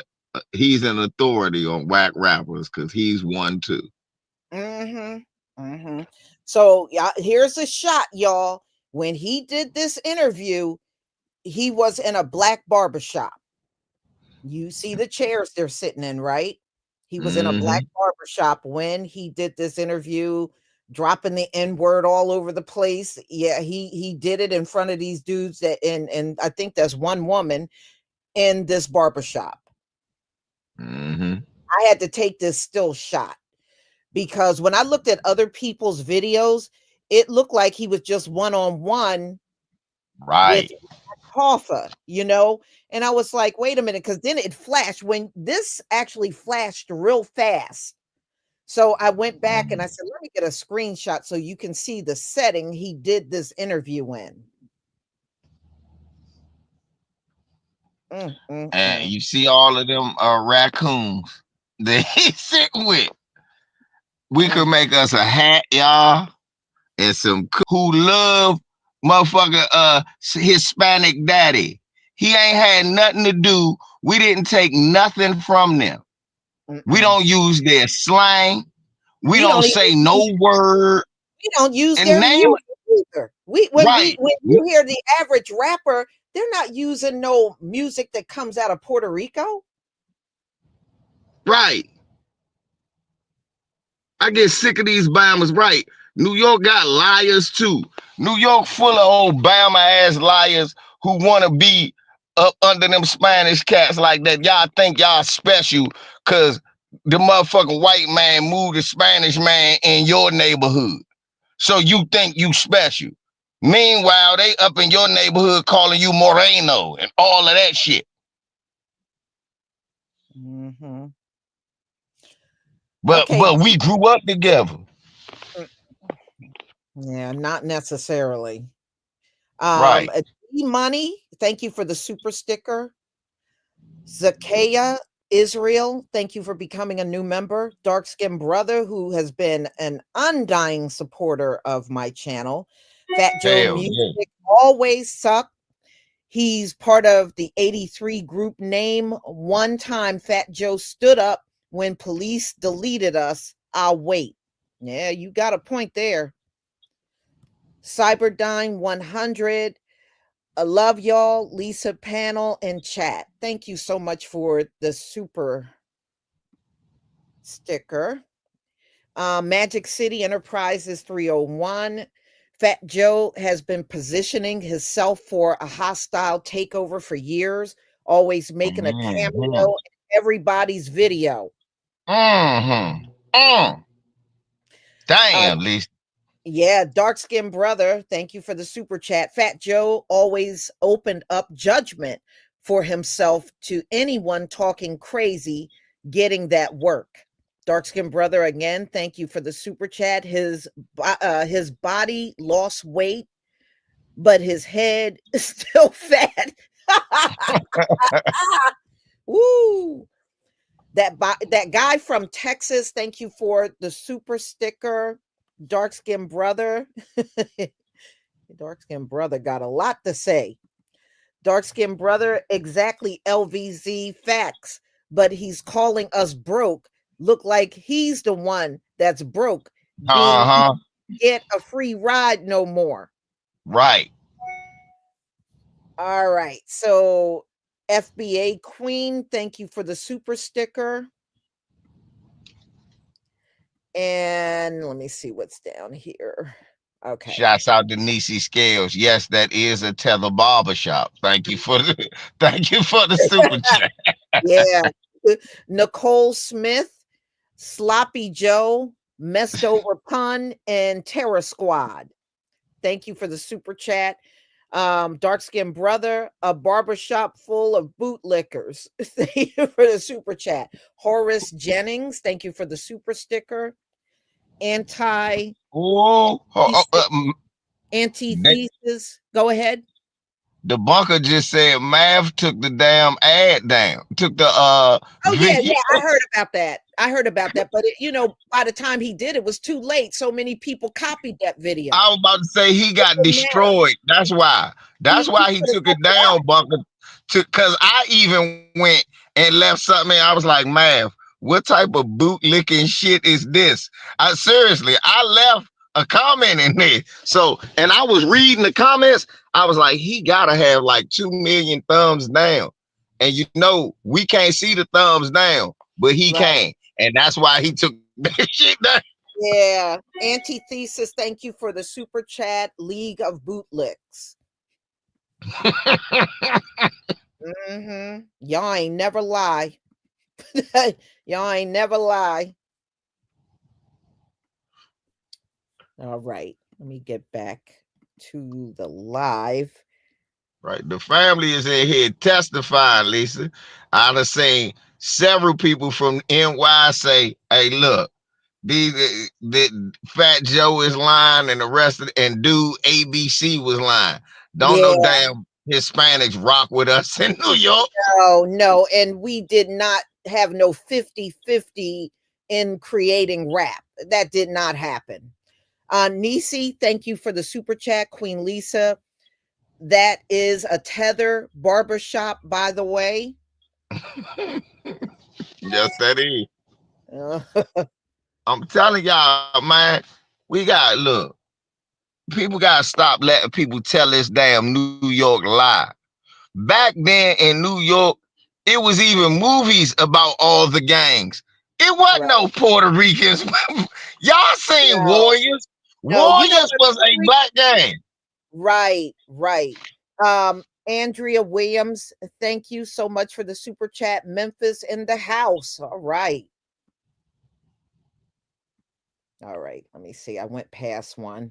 he's an authority on whack rappers because he's one too. Mm-hmm. Mm-hmm. So yeah, here's a shot, y'all. When he did this interview, he was in a black barbershop. You see the chairs they're sitting in, right? He was in a black Hmm. barbershop when he did this interview, dropping the N-word all over the place. Yeah, he did it in front of these dudes that and I think there's one woman in this barbershop. Hmm. I had to take this still shot because when I looked at other people's videos, it looked like he was just one-on-one with Right. Hoffa, you know? And I was like, wait a minute, because then it flashed when this actually flashed real fast. So I went back and I said, let me get a screenshot so you can see the setting he did this interview in. Mm, mm, And mm. you see all of them raccoons that he's sitting with. We could Mm. make us a hat, y'all, and some who love motherfucker Hispanic daddy. He ain't had nothing to do. We didn't take nothing from them. We Mm-mm. don't use their slang. We We don't don't even say no word. we don't use And their name music either. right, When you hear the average rapper, they're not using no music that comes out of Puerto Rico. right. I get sick of these Bahamas. Right. New York got liars too. New York full of old Bama ass liars who want to be up under them Spanish cats like that. Y'all think y'all special because the motherfucking white man moved the Spanish man in your neighborhood. So you think you special. Meanwhile, they up in your neighborhood calling you Moreno and all of that shit. Mm-hmm. But Okay. we grew up together. Mm, yeah, not necessarily. Right. Money, thank you for the super sticker. Zakaya Israel, thank you for becoming a new member. Dark Skin Brother, who has been an undying supporter of my channel. Fat Joe Hell yeah. Music always suck. He's part of the 83 group name. One time Fat Joe stood up when police deleted us. I'll wait. Yeah, you got a point there. Cyberdyne 100. I love y'all, Lisa panel and chat. Thank you so much for the super sticker. Magic City Enterprises 301. Fat Joe has been positioning himself for a hostile takeover for years, always making a Mm-hmm. cameo in everybody's video. Mm-hmm. Mm. Uh, Damn, Lisa. yeah, dark skinned brother, thank you for the super chat. Fat Joe always opened up judgment for himself to anyone talking crazy, getting that work. Dark skinned brother, again, thank you for the super chat. His body lost weight, but his head is still fat. Woo! That guy from Texas, thank you for the super sticker. Dark skinned brother. Dark skinned brother got a lot to say. Dark skinned brother, exactly LVZ facts, but he's calling us broke. Look like he's the one that's broke, being Uh-huh. get a free ride no more. Right. All right. So FBA Queen, thank you for the super sticker. And let me see what's down here. Okay. Shouts out to Niecy Scales. Yes, that is a tether barber shop. Thank you for the thank you for the super chat. Yeah. Nicole Smith, Sloppy Joe. Messed Over Pun, and Terror Squad. Thank you for the super chat. Dark Skinned Brother, a barbershop full of bootlickers. Thank you for the super chat. Horace Jennings, thank you for the super sticker. Anti Oh, Antithesis. Go ahead. the bunker just said Mav took the damn ad down, took the Oh yeah, video. yeah, I heard about that. I heard about that, but by the time he did, it was too late. So many people copied that video. I was about to say he It got didn't matter. destroyed. That's why. That's He why he could have took it kept it out. down, bunker. Cause I even went and left something. I was like, Mav, what type of bootlicking shit is this? Seriously, I left a comment in there. So, and I was reading the comments. I was like, he gotta have like 2 million thumbs down. And we can't see the thumbs down, but he Right. can. And that's why he took that shit down. Yeah. Antithesis, thank you for the super chat. League of Bootlicks. Y'all ain't never lie. Y'all ain't never lie. All right. Let me get back to the live. Right. The family is in here testifying, Lisa. I done seen several people from NY say, hey, look, the Fat Joe is lying and the rest of and dude ABC was lying. Don't Yeah. no damn Hispanics rock with us in New York. No. And we did not have no 50-50 in creating rap. That did not happen. Nisi, thank you for the super chat. Queen Lisa, that is a Tether barbershop, by the way. Yes, that is. I'm telling y'all, man, look, people got to stop letting people tell this damn New York lie. Back then in New York, it was even movies about all the gangs. It wasn't no Puerto Ricans. Y'all seen Warriors? Warriors was a black gang. Right. Andrea Williams, thank you so much for the super chat. Memphis in the house. All right. Let me see. I went past one.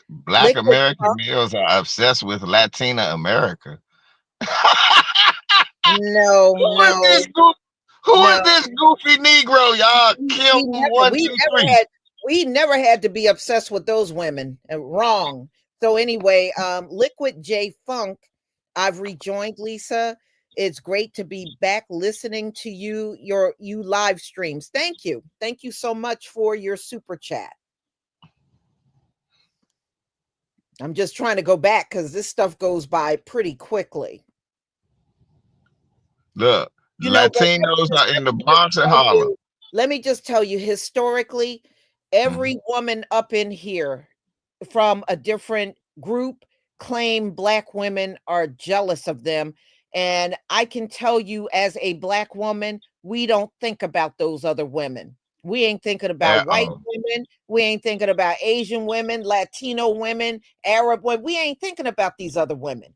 Black American males are obsessed with Latina America. No. Who is this goofy Negro, y'all? Kim 123. We never had to be obsessed with those women. Wrong. So anyway, Liquid J Funk, I've rejoined, Lisa. It's great to be back listening to you live streams. Thank you. Thank you so much for your super chat. I'm just trying to go back because this stuff goes by pretty quickly. Look, Latinos are in the Bronx and Harlem. Let me just tell you, historically, every woman up in here from a different group claim Black women are jealous of them. And I can tell you, as a Black woman, we don't think about those other women. We ain't thinking about white women. We ain't thinking about Asian women, Latino women, Arab women. We ain't thinking about these other women.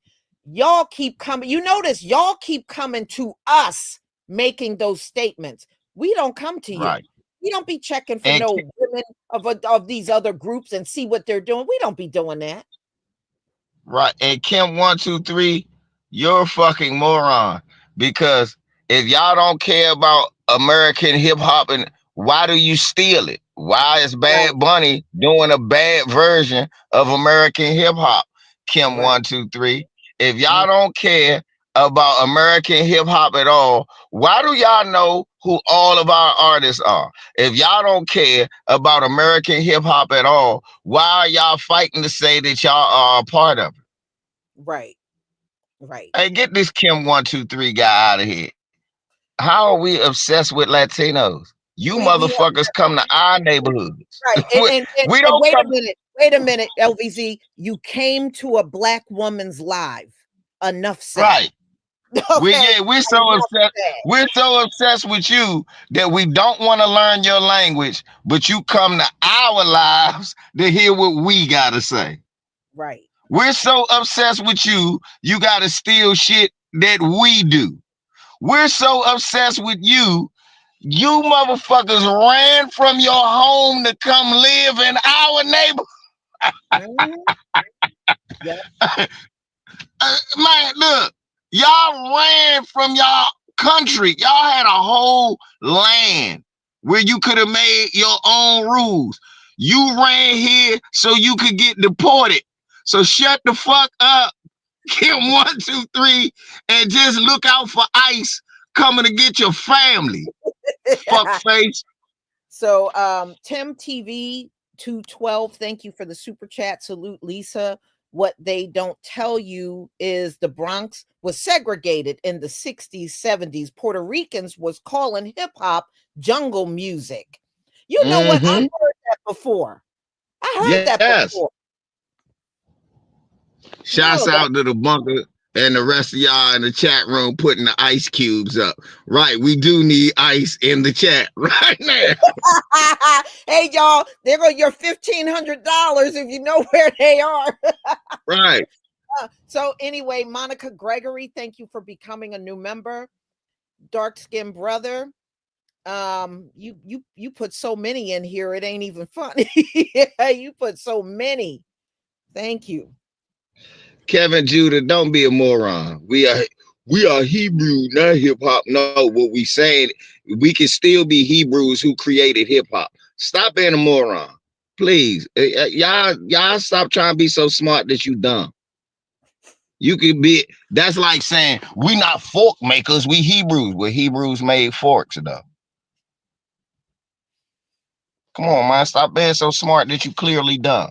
Y'all keep coming. You notice y'all keep coming to us making those statements. We don't come to you. Right. We don't be checking for no women of these other groups and see what they're doing. We don't be doing that. Right. And Kim 123, you're a fucking moron. Because if y'all don't care about American hip hop, and why do you steal it? Why is Bad Bunny doing a bad version of American hip hop? Kim 123. If y'all don't care about American hip hop at all, why do y'all know who all of our artists are? If y'all don't care about American hip hop at all, why are y'all fighting to say that y'all are a part of it? Right. Hey, get this Kim 123 guy out of here. How are we obsessed with Latinos? You motherfuckers come to our neighborhoods. Right. And we don't wait a minute, LVZ. You came to a Black woman's live. Enough said. Right. Okay. We're so obsessed. We're so obsessed with you that we don't want to learn your language, but you come to our lives to hear what we gotta say. Right. We're so obsessed with you, you gotta steal shit that we do. We're so obsessed with you You motherfuckers ran from your home to come live in our neighborhood. Mhm. Yep. Man, look, y'all ran from y'all country. Y'all had a whole land where you could have made your own rules. You ran here so you could get deported. So shut the fuck up. Get 1, 2, 3, and just look out for ICE coming to get your family. Fuck face. So Tim TV 212, thank you for the super chat. Salute Lisa. What they don't tell you is the Bronx was segregated in the 60s, 70s. Puerto Ricans was calling hip hop jungle music. You know what? I Mm-hmm. heard that before. I heard that Yes. before. Shouts Oh, that out to the bunker and the rest of y'all in the chat room putting the ice cubes up. Right, we do need ice in the chat right now. hey y'all, there go your $1,500 if you know where they are. Right. So anyway, Monica Gregory, thank you for becoming a new member. Dark skinned brother, you put so many in here, it ain't even funny. Yeah, you put so many. Thank you. Kevin Judah, don't be a moron. We are Hebrew, not hip hop. No, what we saying, we can still be Hebrews who created hip hop. Stop being a moron. Please. Y'all stop trying to be so smart that you dumb. You could be that's like saying we not fork makers, we Hebrews. Well, Hebrews made forks though. Come on, man. Stop being so smart that you clearly dumb.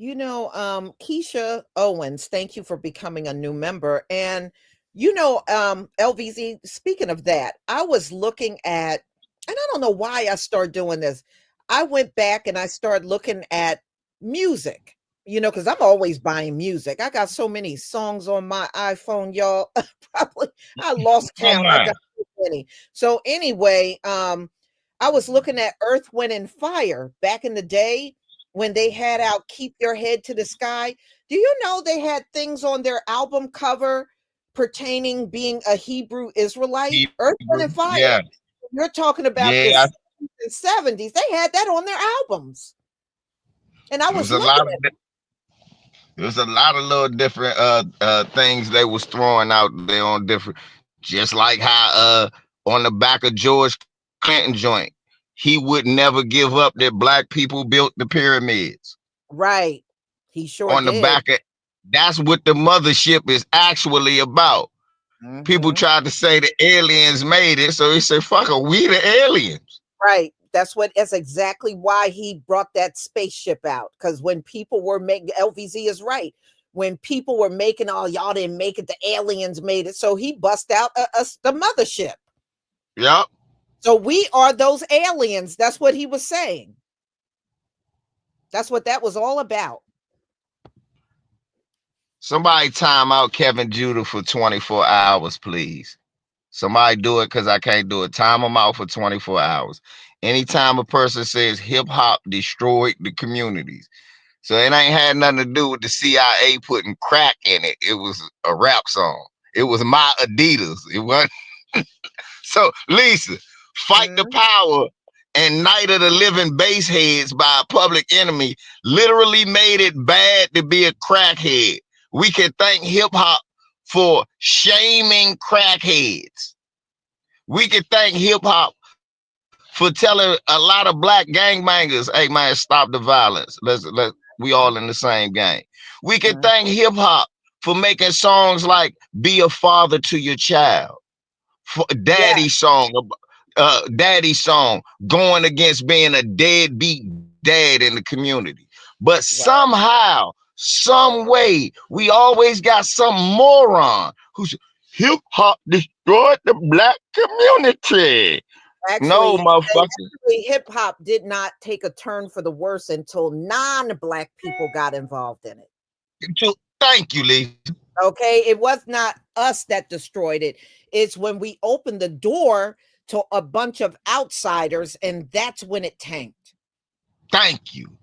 Keisha Owens, thank you for becoming a new member. And LVZ, speaking of that, I was looking at, and I don't know why I started doing this. I went back and I started looking at music, because I'm always buying music. I got so many songs on my iPhone, y'all. Probably I lost Come count. I on. got so many. So anyway, I was looking at Earth, Wind, and Fire back in the day when they had out Keep Your Head to the Sky. Do you know they had things on their album cover pertaining being a Hebrew Israelite? Earth, Wind, Hebrew. and Fire. Yeah. You're talking about the Yeah. 60s and 70s. They had that on their albums. And I It was was a looking lot of at There was a lot of little different things they was throwing out there on different, just like how on the back of George Clinton joint, he would never give up that black people built the pyramids. right. He sure On the did. back of That's what the mothership is actually about. People Mhm. tried to say the aliens made it, so he said, "Fuck it, we the aliens." Right. That's exactly why he brought that spaceship out. Because when people were making, LVZ is right. When people were making, oh, y'all didn't make it, the aliens made it. So he bust out the mothership. Yep. So we are those aliens. That's what he was saying. That's what that was all about. Somebody time out Kevin Judah for 24 hours, please. Somebody do it because I can't do it. Time them out for 24 hours. Anytime a person says hip hop destroyed the communities. So it ain't had nothing to do with the CIA putting crack in it. It was a rap song. It was my Adidas. It wasn't. So, Lisa, Fight the Mhm. Power and Night of the Living Baseheads by Public Enemy literally made it bad to be a crackhead. We can thank hip hop for shaming crackheads. We can thank hip hop for telling a lot of black gangbangers, "Hey man, stop the violence. Let We all in the same game." We can Mhm. thank hip hop for making songs like "Be a Father to Your Child," Yeah. daddy song, going against being a deadbeat dad in the community. But Right. somehow, some way, we always got some moron who's hip hop destroyed the black community. No, motherfucker. Actually, hip hop did not take a turn for the worse until non-black people got involved in it. Thank you, Lisa. Okay, it was not us that destroyed it. It's when we opened the door to a bunch of outsiders, and that's when it tanked. Thank you.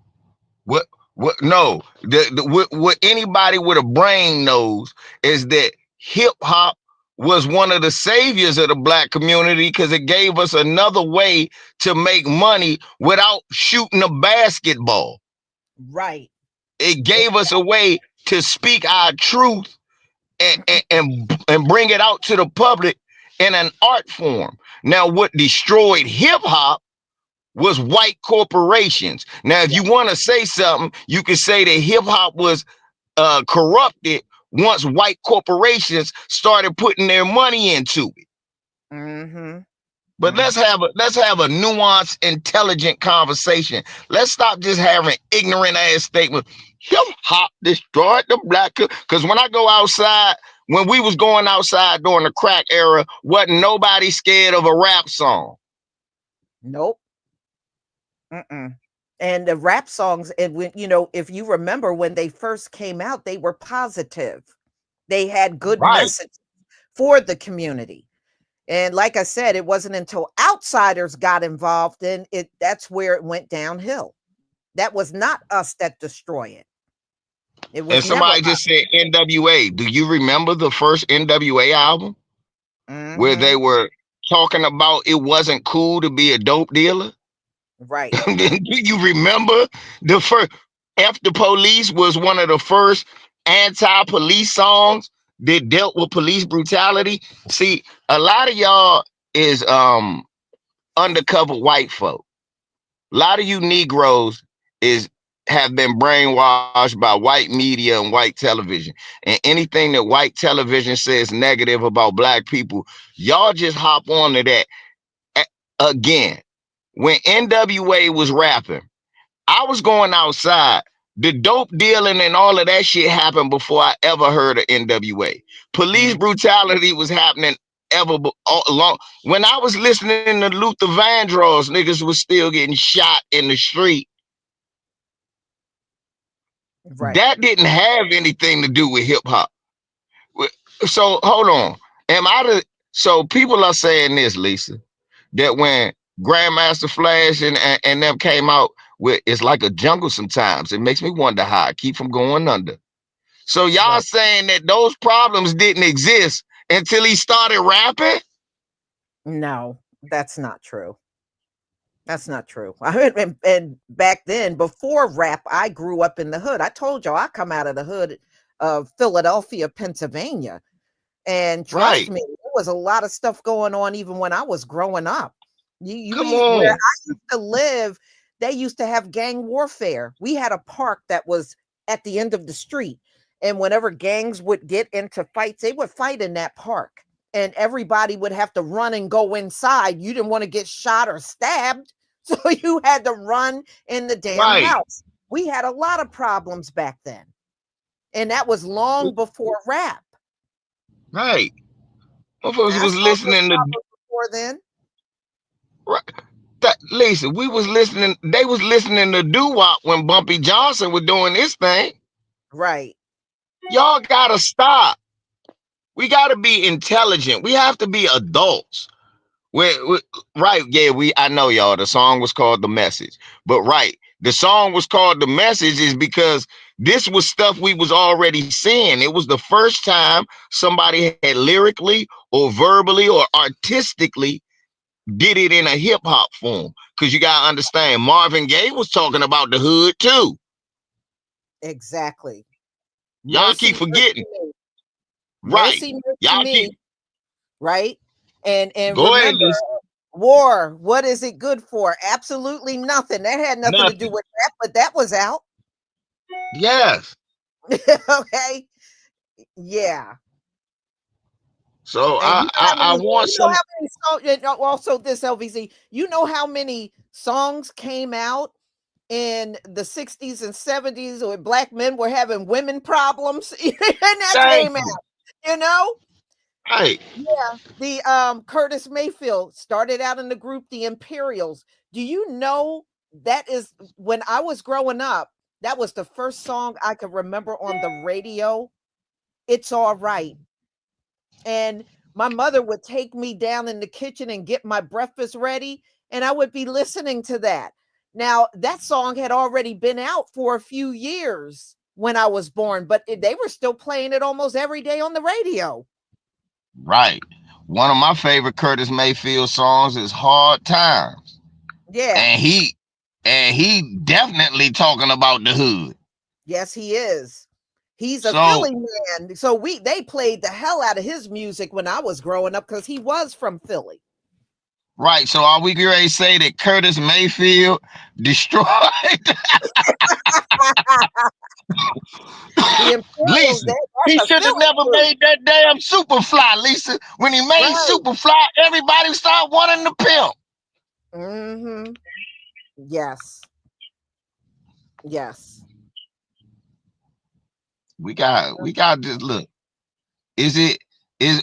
What? What? No. What anybody with a brain knows is that hip hop was one of the saviors of the black community because it gave us another way to make money without shooting a basketball. Right. It gave us a way to speak our truth and bring it out to the public in an art form. Now, what destroyed hip hop was white corporations. Now, if Yeah. you want to say something, you can say that hip hop was corrupted once white corporations started putting their money into it. Mm-hmm. But let's have a nuanced, intelligent conversation. Let's stop just having ignorant ass statements. Hip hop destroyed the black. Because when I go outside, when we was going outside during the crack era, wasn't nobody scared of a rap song. Nope. Mm-mm. And the rap songs, and when if you remember when they first came out, they were positive. They had good Right. message for the community. And like I said, it wasn't until outsiders got involved, and that's where it went downhill. That was not us that destroyed it. It And was never somebody just us. said NWA. Do you remember the first NWA album where they Mm-hmm. were talking about it wasn't cool to be a dope dealer? Right. Do you remember the first F the Police was one of the first anti-police songs that dealt with police brutality? See, a lot of y'all is undercover white folk. A lot of you Negroes is have been brainwashed by white media and white television. And anything that white television says negative about black people, y'all just hop onto that. Again, when NWA was rapping, I was going outside. The dope dealing and all of that shit happened before I ever heard of NWA. Police Mm, brutality was happening all along. When I was listening to Luther Vandross, niggas was still getting shot in the street. right. That didn't have anything to do with hip hop. So hold on. Am I the so people are saying this, Lisa, that when Grandmaster Flash and them came out with it's like a jungle sometimes. It makes me wonder how I keep from going under. So y'all Right. saying that those problems didn't exist until he started rapping? No, that's not true. That's not true. I mean, and back then, before rap, I grew up in the hood. I told you I come out of the hood of Philadelphia, Pennsylvania. And trust Right. me, there was a lot of stuff going on even when I was growing up. Come Where on. I used to live, they used to have gang warfare. We had a park that was at the end of the street. And whenever gangs would get into fights, they would fight in that park. And everybody would have to run and go inside. You didn't want to get shot or stabbed. So you had to run in the damn Right. house. We had a lot of problems back then. And that was long before rap. Right. Motherfuckers I was saw some listening to problems before then. right. Lisa, we was listening, they was listening to doo-wop when Bumpy Johnson was doing this thing. Right. Y'all gotta stop. We gotta be intelligent. We have to be adults. We right, yeah, I know y'all. The song was called The Message. But right, the song was called The Message is because this was stuff we was already seeing. It was the first time somebody had lyrically or verbally or artistically did it in a hip hop form. Cause you gotta understand, Marvin Gaye was talking about the hood too. Exactly. Y'all Mercy, keep forgetting. mercy me. Right. Mercy, mercy Y'all keep me. Right. And go ahead, remember, Lisa. war, what is it good for? Absolutely nothing. That had nothing to do Nothing. with rap, but that was out. Yes. Okay. Yeah. So And I you know I, how I many want you know some. how many songs and also this LVZ, you know how many songs came out in the 60s and 70s where black men were having women problems and that Thank came out, you. you know? Right. Yeah. The Curtis Mayfield started out in the group The Imperials. Do you know that is when I was growing up, that was the first song I could remember on the radio. It's all right. And my mother would take me down in the kitchen and get my breakfast ready, and I would be listening to that. Now, that song had already been out for a few years when I was born, but they were still playing it almost every day on the radio. Right. One of my favorite Curtis Mayfield songs is Hard Times. Yeah. And he definitely talking about the hood. Yes, he is. He's a So Philly man. So they played the hell out of his music when I was growing up because he was from Philly. right. So are we ready to say that Curtis Mayfield destroyed The Imperials, Lisa? He that's a should have Philly never group. made that damn Superfly, Lisa. When he made Right. Superfly, everybody started wanting to pimp. Mm-hmm. Yes. Yes. We got just look. Is it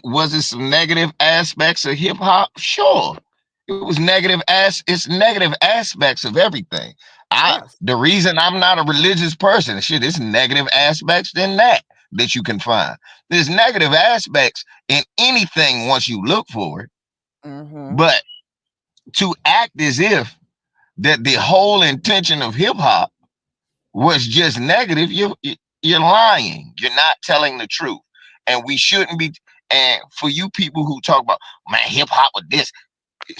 was it some negative aspects of hip hop? Sure. It was it's negative aspects of everything. Yes. The reason I'm not a religious person, shit, it's negative aspects than that you can find. There's negative aspects in anything once you look for it. Mm-hmm. But to act as if that the whole intention of hip hop was just negative, you're lying. You're not telling the truth. And we shouldn't be. And for you people who talk about, man, hip hop with this.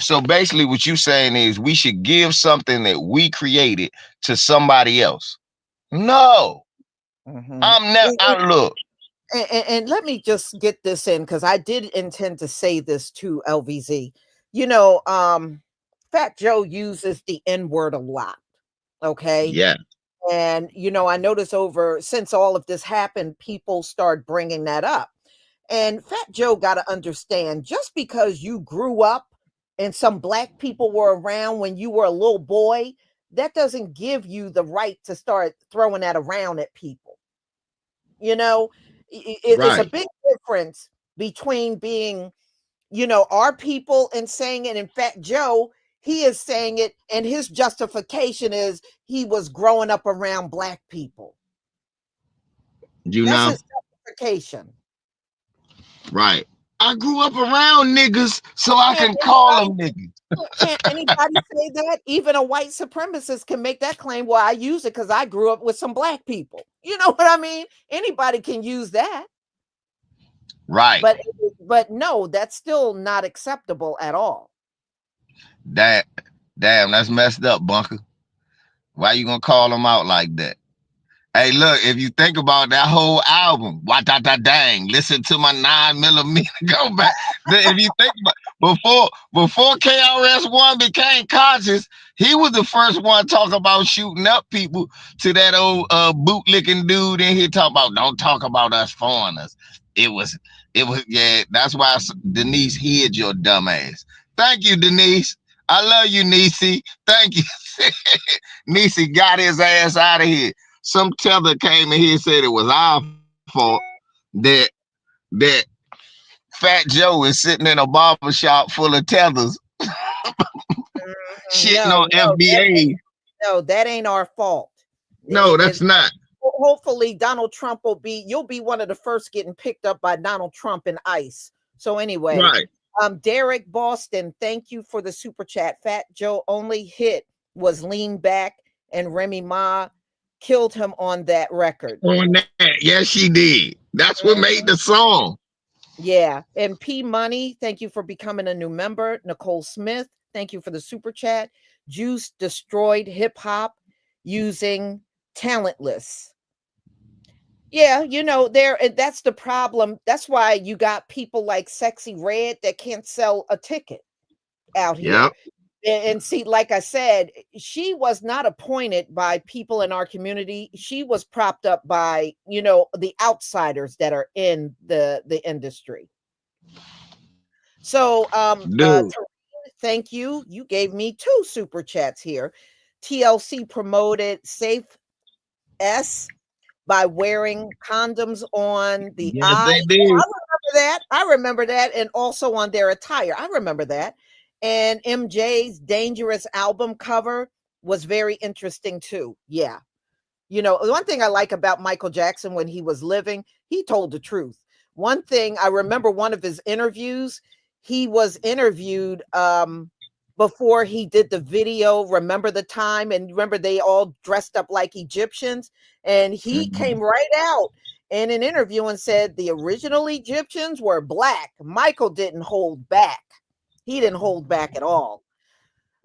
So basically, what you're saying is we should give something that we created to somebody else. No, Mm-hmm. I look. And let me just get this in because I did intend to say this to LVZ. You know, Fat Joe uses the N word a lot. Okay. Yeah, And, I notice over since all of this happened, people start bringing that up. And Fat Joe got to understand just because you grew up and some black people were around when you were a little boy, that doesn't give you the right to start throwing that around at people. You know, it's a right. big difference between being, our people and saying it. In fact, Joe, he is saying it, and his justification is he was growing up around black people. You That's know, his justification. right. I grew up around niggas, so I Can't can call anybody them niggas. can't anybody say that? Even a white supremacist can make that claim. Well, I use it because I grew up with some black people. You know what I mean? Anybody can use that. Right. But no, that's still not acceptable at all. That damn, that's messed up, Bunker. Why you gonna call them out like that? Hey, look, if you think about that whole album, what da dang, listen to my 9mm. Go back. If you think about before KRS-One became conscious, he was the first one talking about shooting up people to that old bootlicking dude in here talking about don't talk about us foreigners. It was yeah, that's why Denise hid your dumb ass. Thank you, Denise. I love you, Niecy. Thank you. Niecy got his ass out of here. Some tether came in here and said it was our fault that that Fat Joe is sitting in a barber shop full of tethers Mhm. shitting on No, FBA. that ain't our fault. No, It, that's it, not. hopefully Donald Trump you'll be one of the first getting picked up by Donald Trump and ICE. So anyway, Right. Derek Boston, thank you for the super chat. Fat Joe only hit was Lean Back, and Remy Ma killed him on that record. On that. Yes, she did. That's what made the Mhm. song. Yeah. And P Money, thank you for becoming a new member. Nicole Smith, thank you for the super chat. Juice destroyed hip hop using Talentless. Yeah, that's the problem. That's why you got people like Sexy Red that can't sell a ticket out here. Yep. And see, like I said, she was not appointed by people in our community. She was propped up by, the outsiders that are in the industry. So, Dude. thank you. You gave me two super chats here. TLC promoted Safe S by wearing condoms on the Yes, eye. they Oh, did. I remember that. I remember that. And also on their attire. I remember that. And MJ's Dangerous album cover was very interesting too. Yeah. The one thing I like about Michael Jackson when he was living, he told the truth. One thing I remember one of his interviews, he was interviewed before he did the video, Remember the Time, and remember they all dressed up like Egyptians, and he came Mhm. right out in an interview and said the original Egyptians were black. Michael didn't hold back. He didn't hold back at all.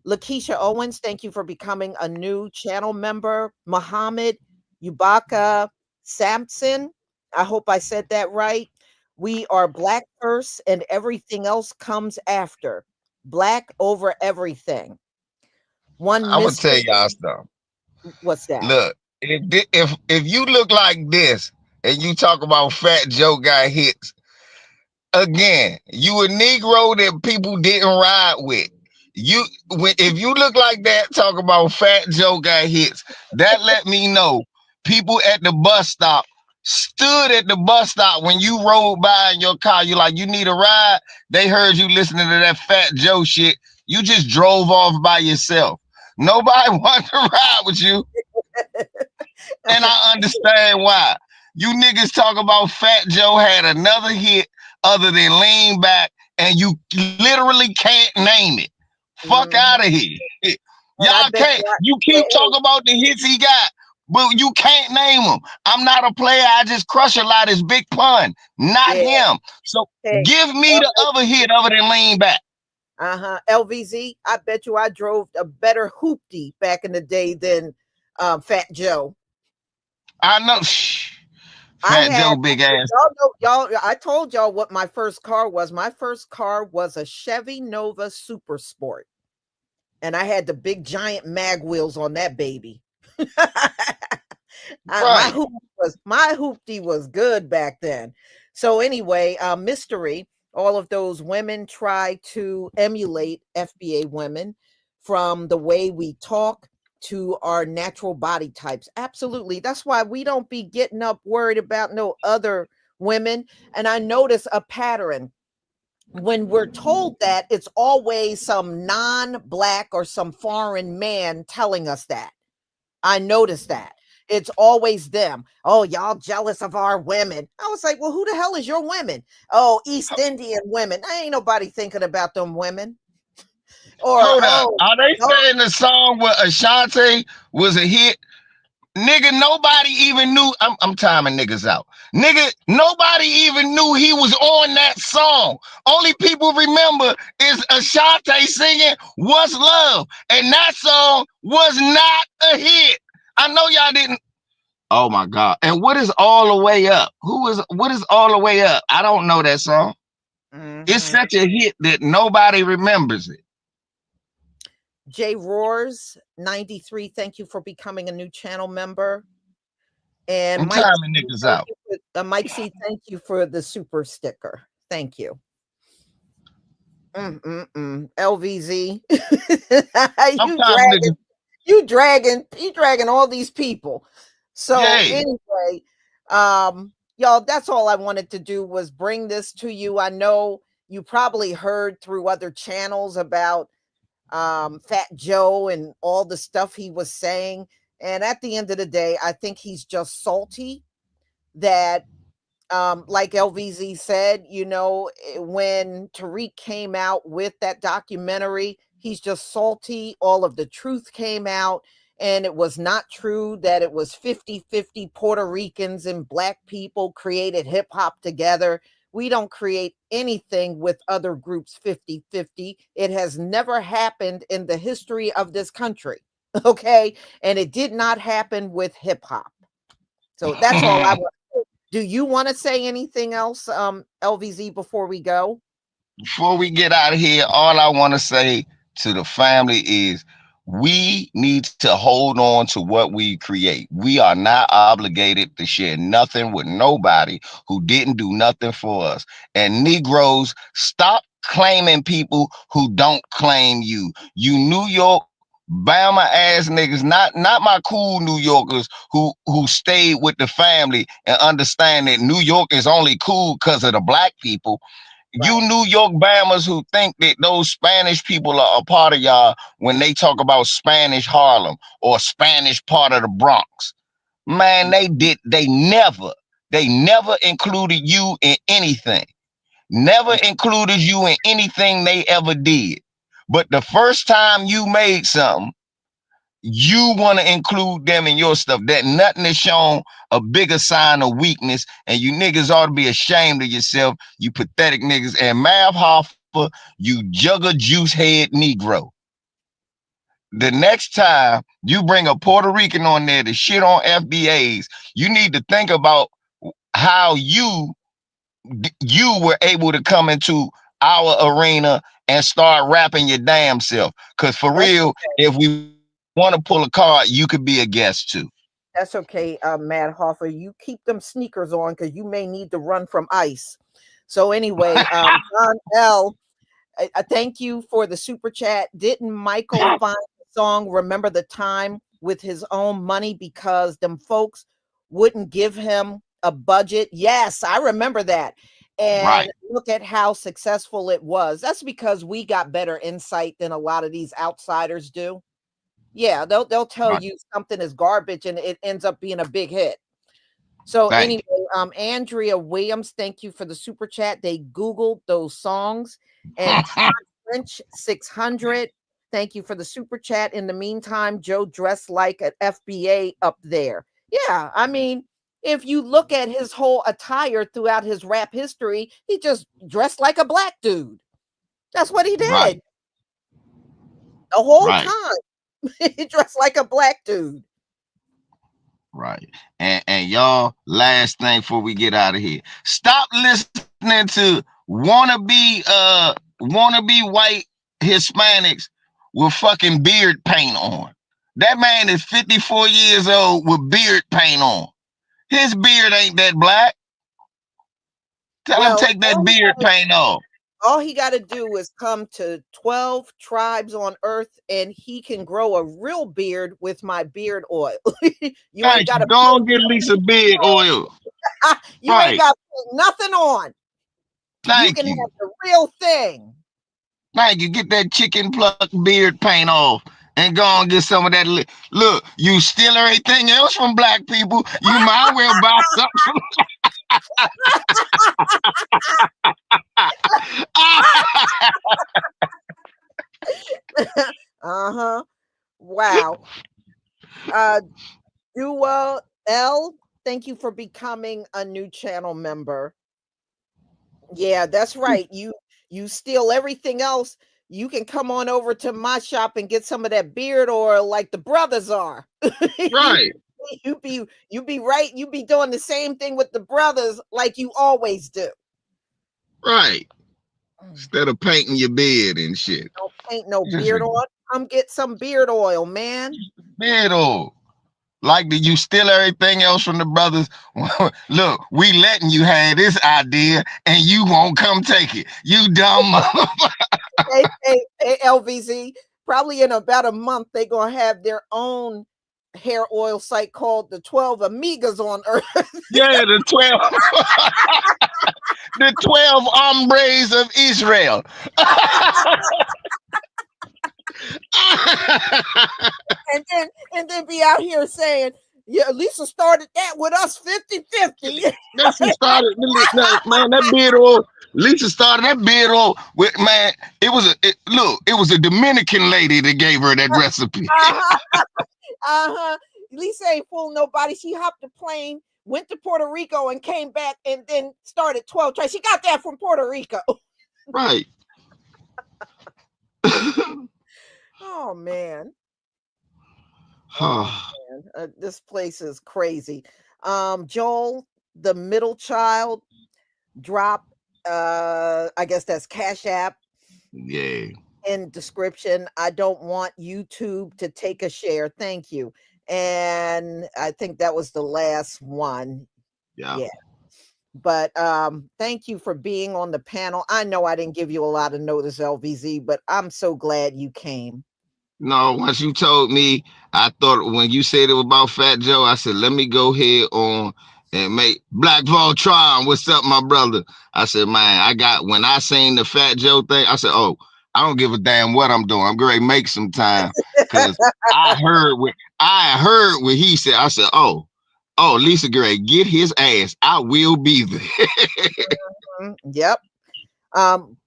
Lakeisha Owens, thank you for becoming a new channel member. Muhammad Yubaka Sampson, I hope I said that right. We are black first and everything else comes after. Black over everything. One I'm gonna tell mystery. y'all something. What's that? Look, if you look like this and you talk about Fat Joe got hits, again, you a Negro that people didn't ride with. If you look like that, talk about Fat Joe got hits. That let me know people at the bus stop stood at the bus stop when you rode by in your car. You like, you need a ride. They heard you listening to that Fat Joe shit. You just drove off by yourself. Nobody wanted to ride with you, and I understand why. You niggas talk about Fat Joe had another hit other than Lean Back, and you literally can't name it. Fuck out Mhm. of here. And I Y'all bet can't. you, You hey, keep talking about the hits he got, but you can't name them. I'm not a player. I just crush a lot. It's Big Pun, not yeah, him. So hey, give me the other hit other than Lean Back. LVZ, I bet you I drove a better hoopty back in the day than Fat Joe. I know. Shh. I Fat had Joe, big ass. y'all know y'all. I told y'all what my first car was. My first car was a Chevy Nova Super Sport, and I had the big giant mag wheels on that baby. Right. My hoopty was good back then. So anyway, mystery. All of those women try to emulate FBA women, from the way we talk to our natural body types. Absolutely. That's why we don't be getting up worried about no other women. And I notice a pattern. When we're told that, it's always some non-black or some foreign man telling us that. I noticed that. It's always them. Oh, y'all jealous of our women. I was like, well, who the hell is your women? Oh, East Indian women. Ain't nobody thinking about them women. Or, Hold up. oh, Are they oh, saying the song with Ashanti was a hit? Nigga, nobody even knew. I'm timing niggas out. Nigga, nobody even knew he was on that song. Only people remember is Ashanti singing What's Love. And that song was not a hit. I know y'all didn't. Oh my God. And what is All the Way Up? What is All the Way Up? I don't know that song. It's mm-hmm. such a hit that nobody remembers it. J Roars 93. Thank you for becoming a new channel member. And I'm Mike, timing niggas thank out. you Mike C. Thank you for the super sticker. Thank you. LVZ, I'm you timing niggas. dragging, you dragging all these people. So Yeah. anyway, y'all, that's all I wanted to do was bring this to you. I know you probably heard through other channels about Fat Joe and all the stuff he was saying. And at the end of the day, I think he's just salty that like LVZ said, when Tariq came out with that documentary, he's just salty. All of the truth came out, and it was not true that it was 50-50 Puerto Ricans and black people created hip hop together. We don't create anything with other groups 50-50. It has never happened in the history of this country. Okay. And it did not happen with hip hop. So that's all I want. Do you want to say anything else, LVZ, before we go? Before we get out of here, all I want to say to the family is we need to hold on to what we create. We are not obligated to share nothing with nobody who didn't do nothing for us. And Negroes, stop claiming people who don't claim you. You New York Bama ass niggas, not my cool New Yorkers who stayed with the family and understand that New York is only cool because of the black people. You Right. New York Bammers who think that those Spanish people are a part of y'all when they talk about Spanish Harlem or Spanish part of the Bronx. Man, they never included you in anything. Never included you in anything they ever did. But the first time you made something, you want to include them in your stuff. That nothing is shown a bigger sign of weakness, and you niggas ought to be ashamed of yourself, you pathetic niggas. And Mav Hoffa, you jugger juice head Negro. The next time you bring a Puerto Rican on there to shit on FBAs, you need to think about how you were able to come into our arena and start rapping your damn self. Because for That's real, if we want to pull a card, you could be a guest too. that's okay, Matt Hoffer. You keep them sneakers on because you may need to run from ice. So anyway, John L. I thank you for the super chat. Didn't Michael find the song "Remember the Time" with his own money because them folks wouldn't give him a budget? Yes, I remember that. Right, And look at how successful it was. That's because we got better insight than a lot of these outsiders do. Yeah, they'll tell right. you something is garbage and it ends up being a big hit. So Thank anyway, Andrea Williams, thank you for the super chat. They Googled those songs. And you. Todd French 600, thank you for the super chat. In the meantime, Joe dressed like an FBA up there. Yeah, I mean, if you look at his whole attire throughout his rap history, he just dressed like a black dude. That's what he Right, did the whole right, time. He dressed like a black dude. right. And y'all, last thing before we get out of here. Stop listening to wannabe white Hispanics with fucking beard paint on. That man is 54 years old with beard paint on. His beard ain't that black. Tell him Well, take that beard paint off. all he got to do is come to 12 tribes on earth and he can grow a real beard with my beard oil. You ain't Thank got you. to Go on get Lisa beard oil. you ain't Right. got to put nothing on. You Thank can you. have the real thing. Thank you. Get that chicken pluck beard paint off and go on get some of that. Look, you steal everything else from black people. You might well buy something. Uh-huh. Wow. Duo L, thank you for becoming a new channel member. Yeah, that's right. You steal everything else. You can come on over to my shop and get some of that beard oil like the brothers are. you, Right, you be right. You be doing the same thing with the brothers like you always do. right. Instead of painting your beard and shit. Don't paint no Just beard on. Come get some beard oil, man. beard oil. Like that you steal everything else from the brothers. Look, we letting you have this idea and you won't come take it. You dumb motherfucker. Hey, LVZ, probably in about a month, they're going to have their own hair oil site called the 12 Amigas on Earth. Yeah, the 12 the 12 hombres of Israel. and then be out here saying, yeah, Lisa started that with us 50-50. That's who started. No, man, that beard oil. Lisa started that beard oil with, man. It was a Dominican lady that gave her that recipe. Uh-huh. Lisa ain't fooling nobody. She hopped a plane, went to Puerto Rico, and came back and then started 12 trades. She got that from Puerto Rico. Right. Oh, man. Oh, man. This place is crazy. Joel, the middle child, drop. I guess that's Cash App. Yeah. In description. I don't want YouTube to take a share. Thank you. And I think that was the last one. Yeah. But thank you for being on the panel. I know I didn't give you a lot of notice, LVZ, but I'm so glad you came. No, once you told me, I thought when you said it was about Fat Joe, I said, let me go ahead on and make Black Voltron. What's up, my brother? I said, man, when I seen the Fat Joe thing, I said, oh, I don't give a damn what I'm doing. I'm going to make some time. Because I heard what he said. I said, oh, Lisa Gray, get his ass. I will be there. Yep.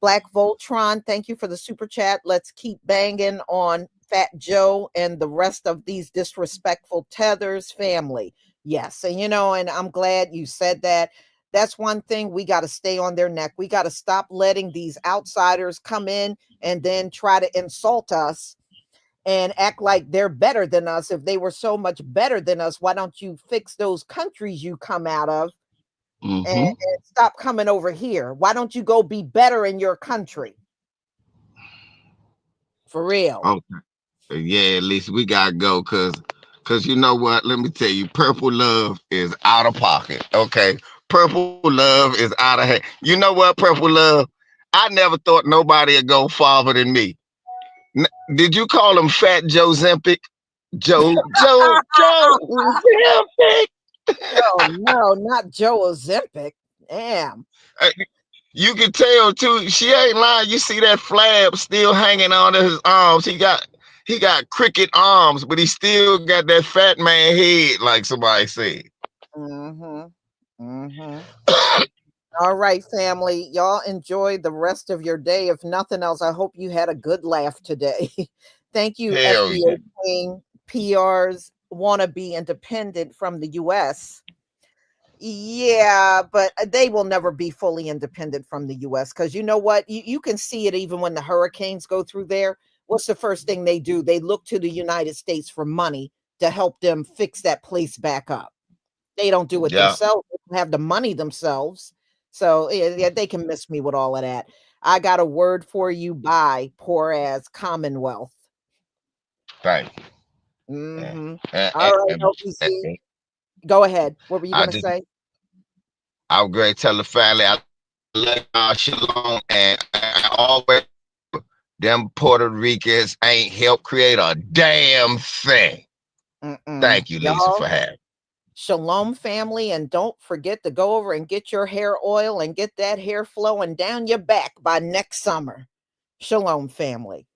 Black Voltron, thank you for the super chat. Let's keep banging on Fat Joe and the rest of these disrespectful tethers family. Yes. And, and I'm glad you said that. That's one thing we got to stay on their neck. We got to stop letting these outsiders come in and then try to insult us and act like they're better than us. If they were so much better than us, why don't you fix those countries you come out of and stop coming over here? Why don't you go be better in your country? For real. Okay. Yeah, at least we gotta go cause you know what? Let me tell you, purple love is out of pocket. Okay. Purple love is out of hand. You know what, purple love? I never thought nobody would go farther than me. Did you call him Fat Joe Zempic? Joe Zempic. Oh no, not Joe Ozempic. Damn. Uh, You can tell too. She ain't lying. You see that flab still hanging onto his arms. He got cricket arms, but he still got that fat man head, like somebody said. Mm-hmm. Mm-hmm. All right, family. Y'all enjoy the rest of your day. If nothing else, I hope you had a good laugh today. Thank you, Hell FBA yeah. King. PRs want to be independent from the US. Yeah, but they will never be fully independent from the US because you know what? You can see it even when the hurricanes go through there. What's the first thing they do? They look to the United States for money to help them fix that place back up. They don't do it Yeah. themselves. They don't have the money themselves. So yeah, they can miss me with all of that. I got a word for you by poor ass Commonwealth. Thank you. Yeah. Mm-hmm. And, All and, right, and, LPC. and Go ahead. What were you I gonna just say? I was great tell the family I love y'all shalom and always them Puerto Ricans ain't helped create a damn thing. Mm-mm. Thank you, Lisa, Y'all, for having. shalom family, and don't forget to go over and get your hair oil and get that hair flowing down your back by next summer. Shalom family.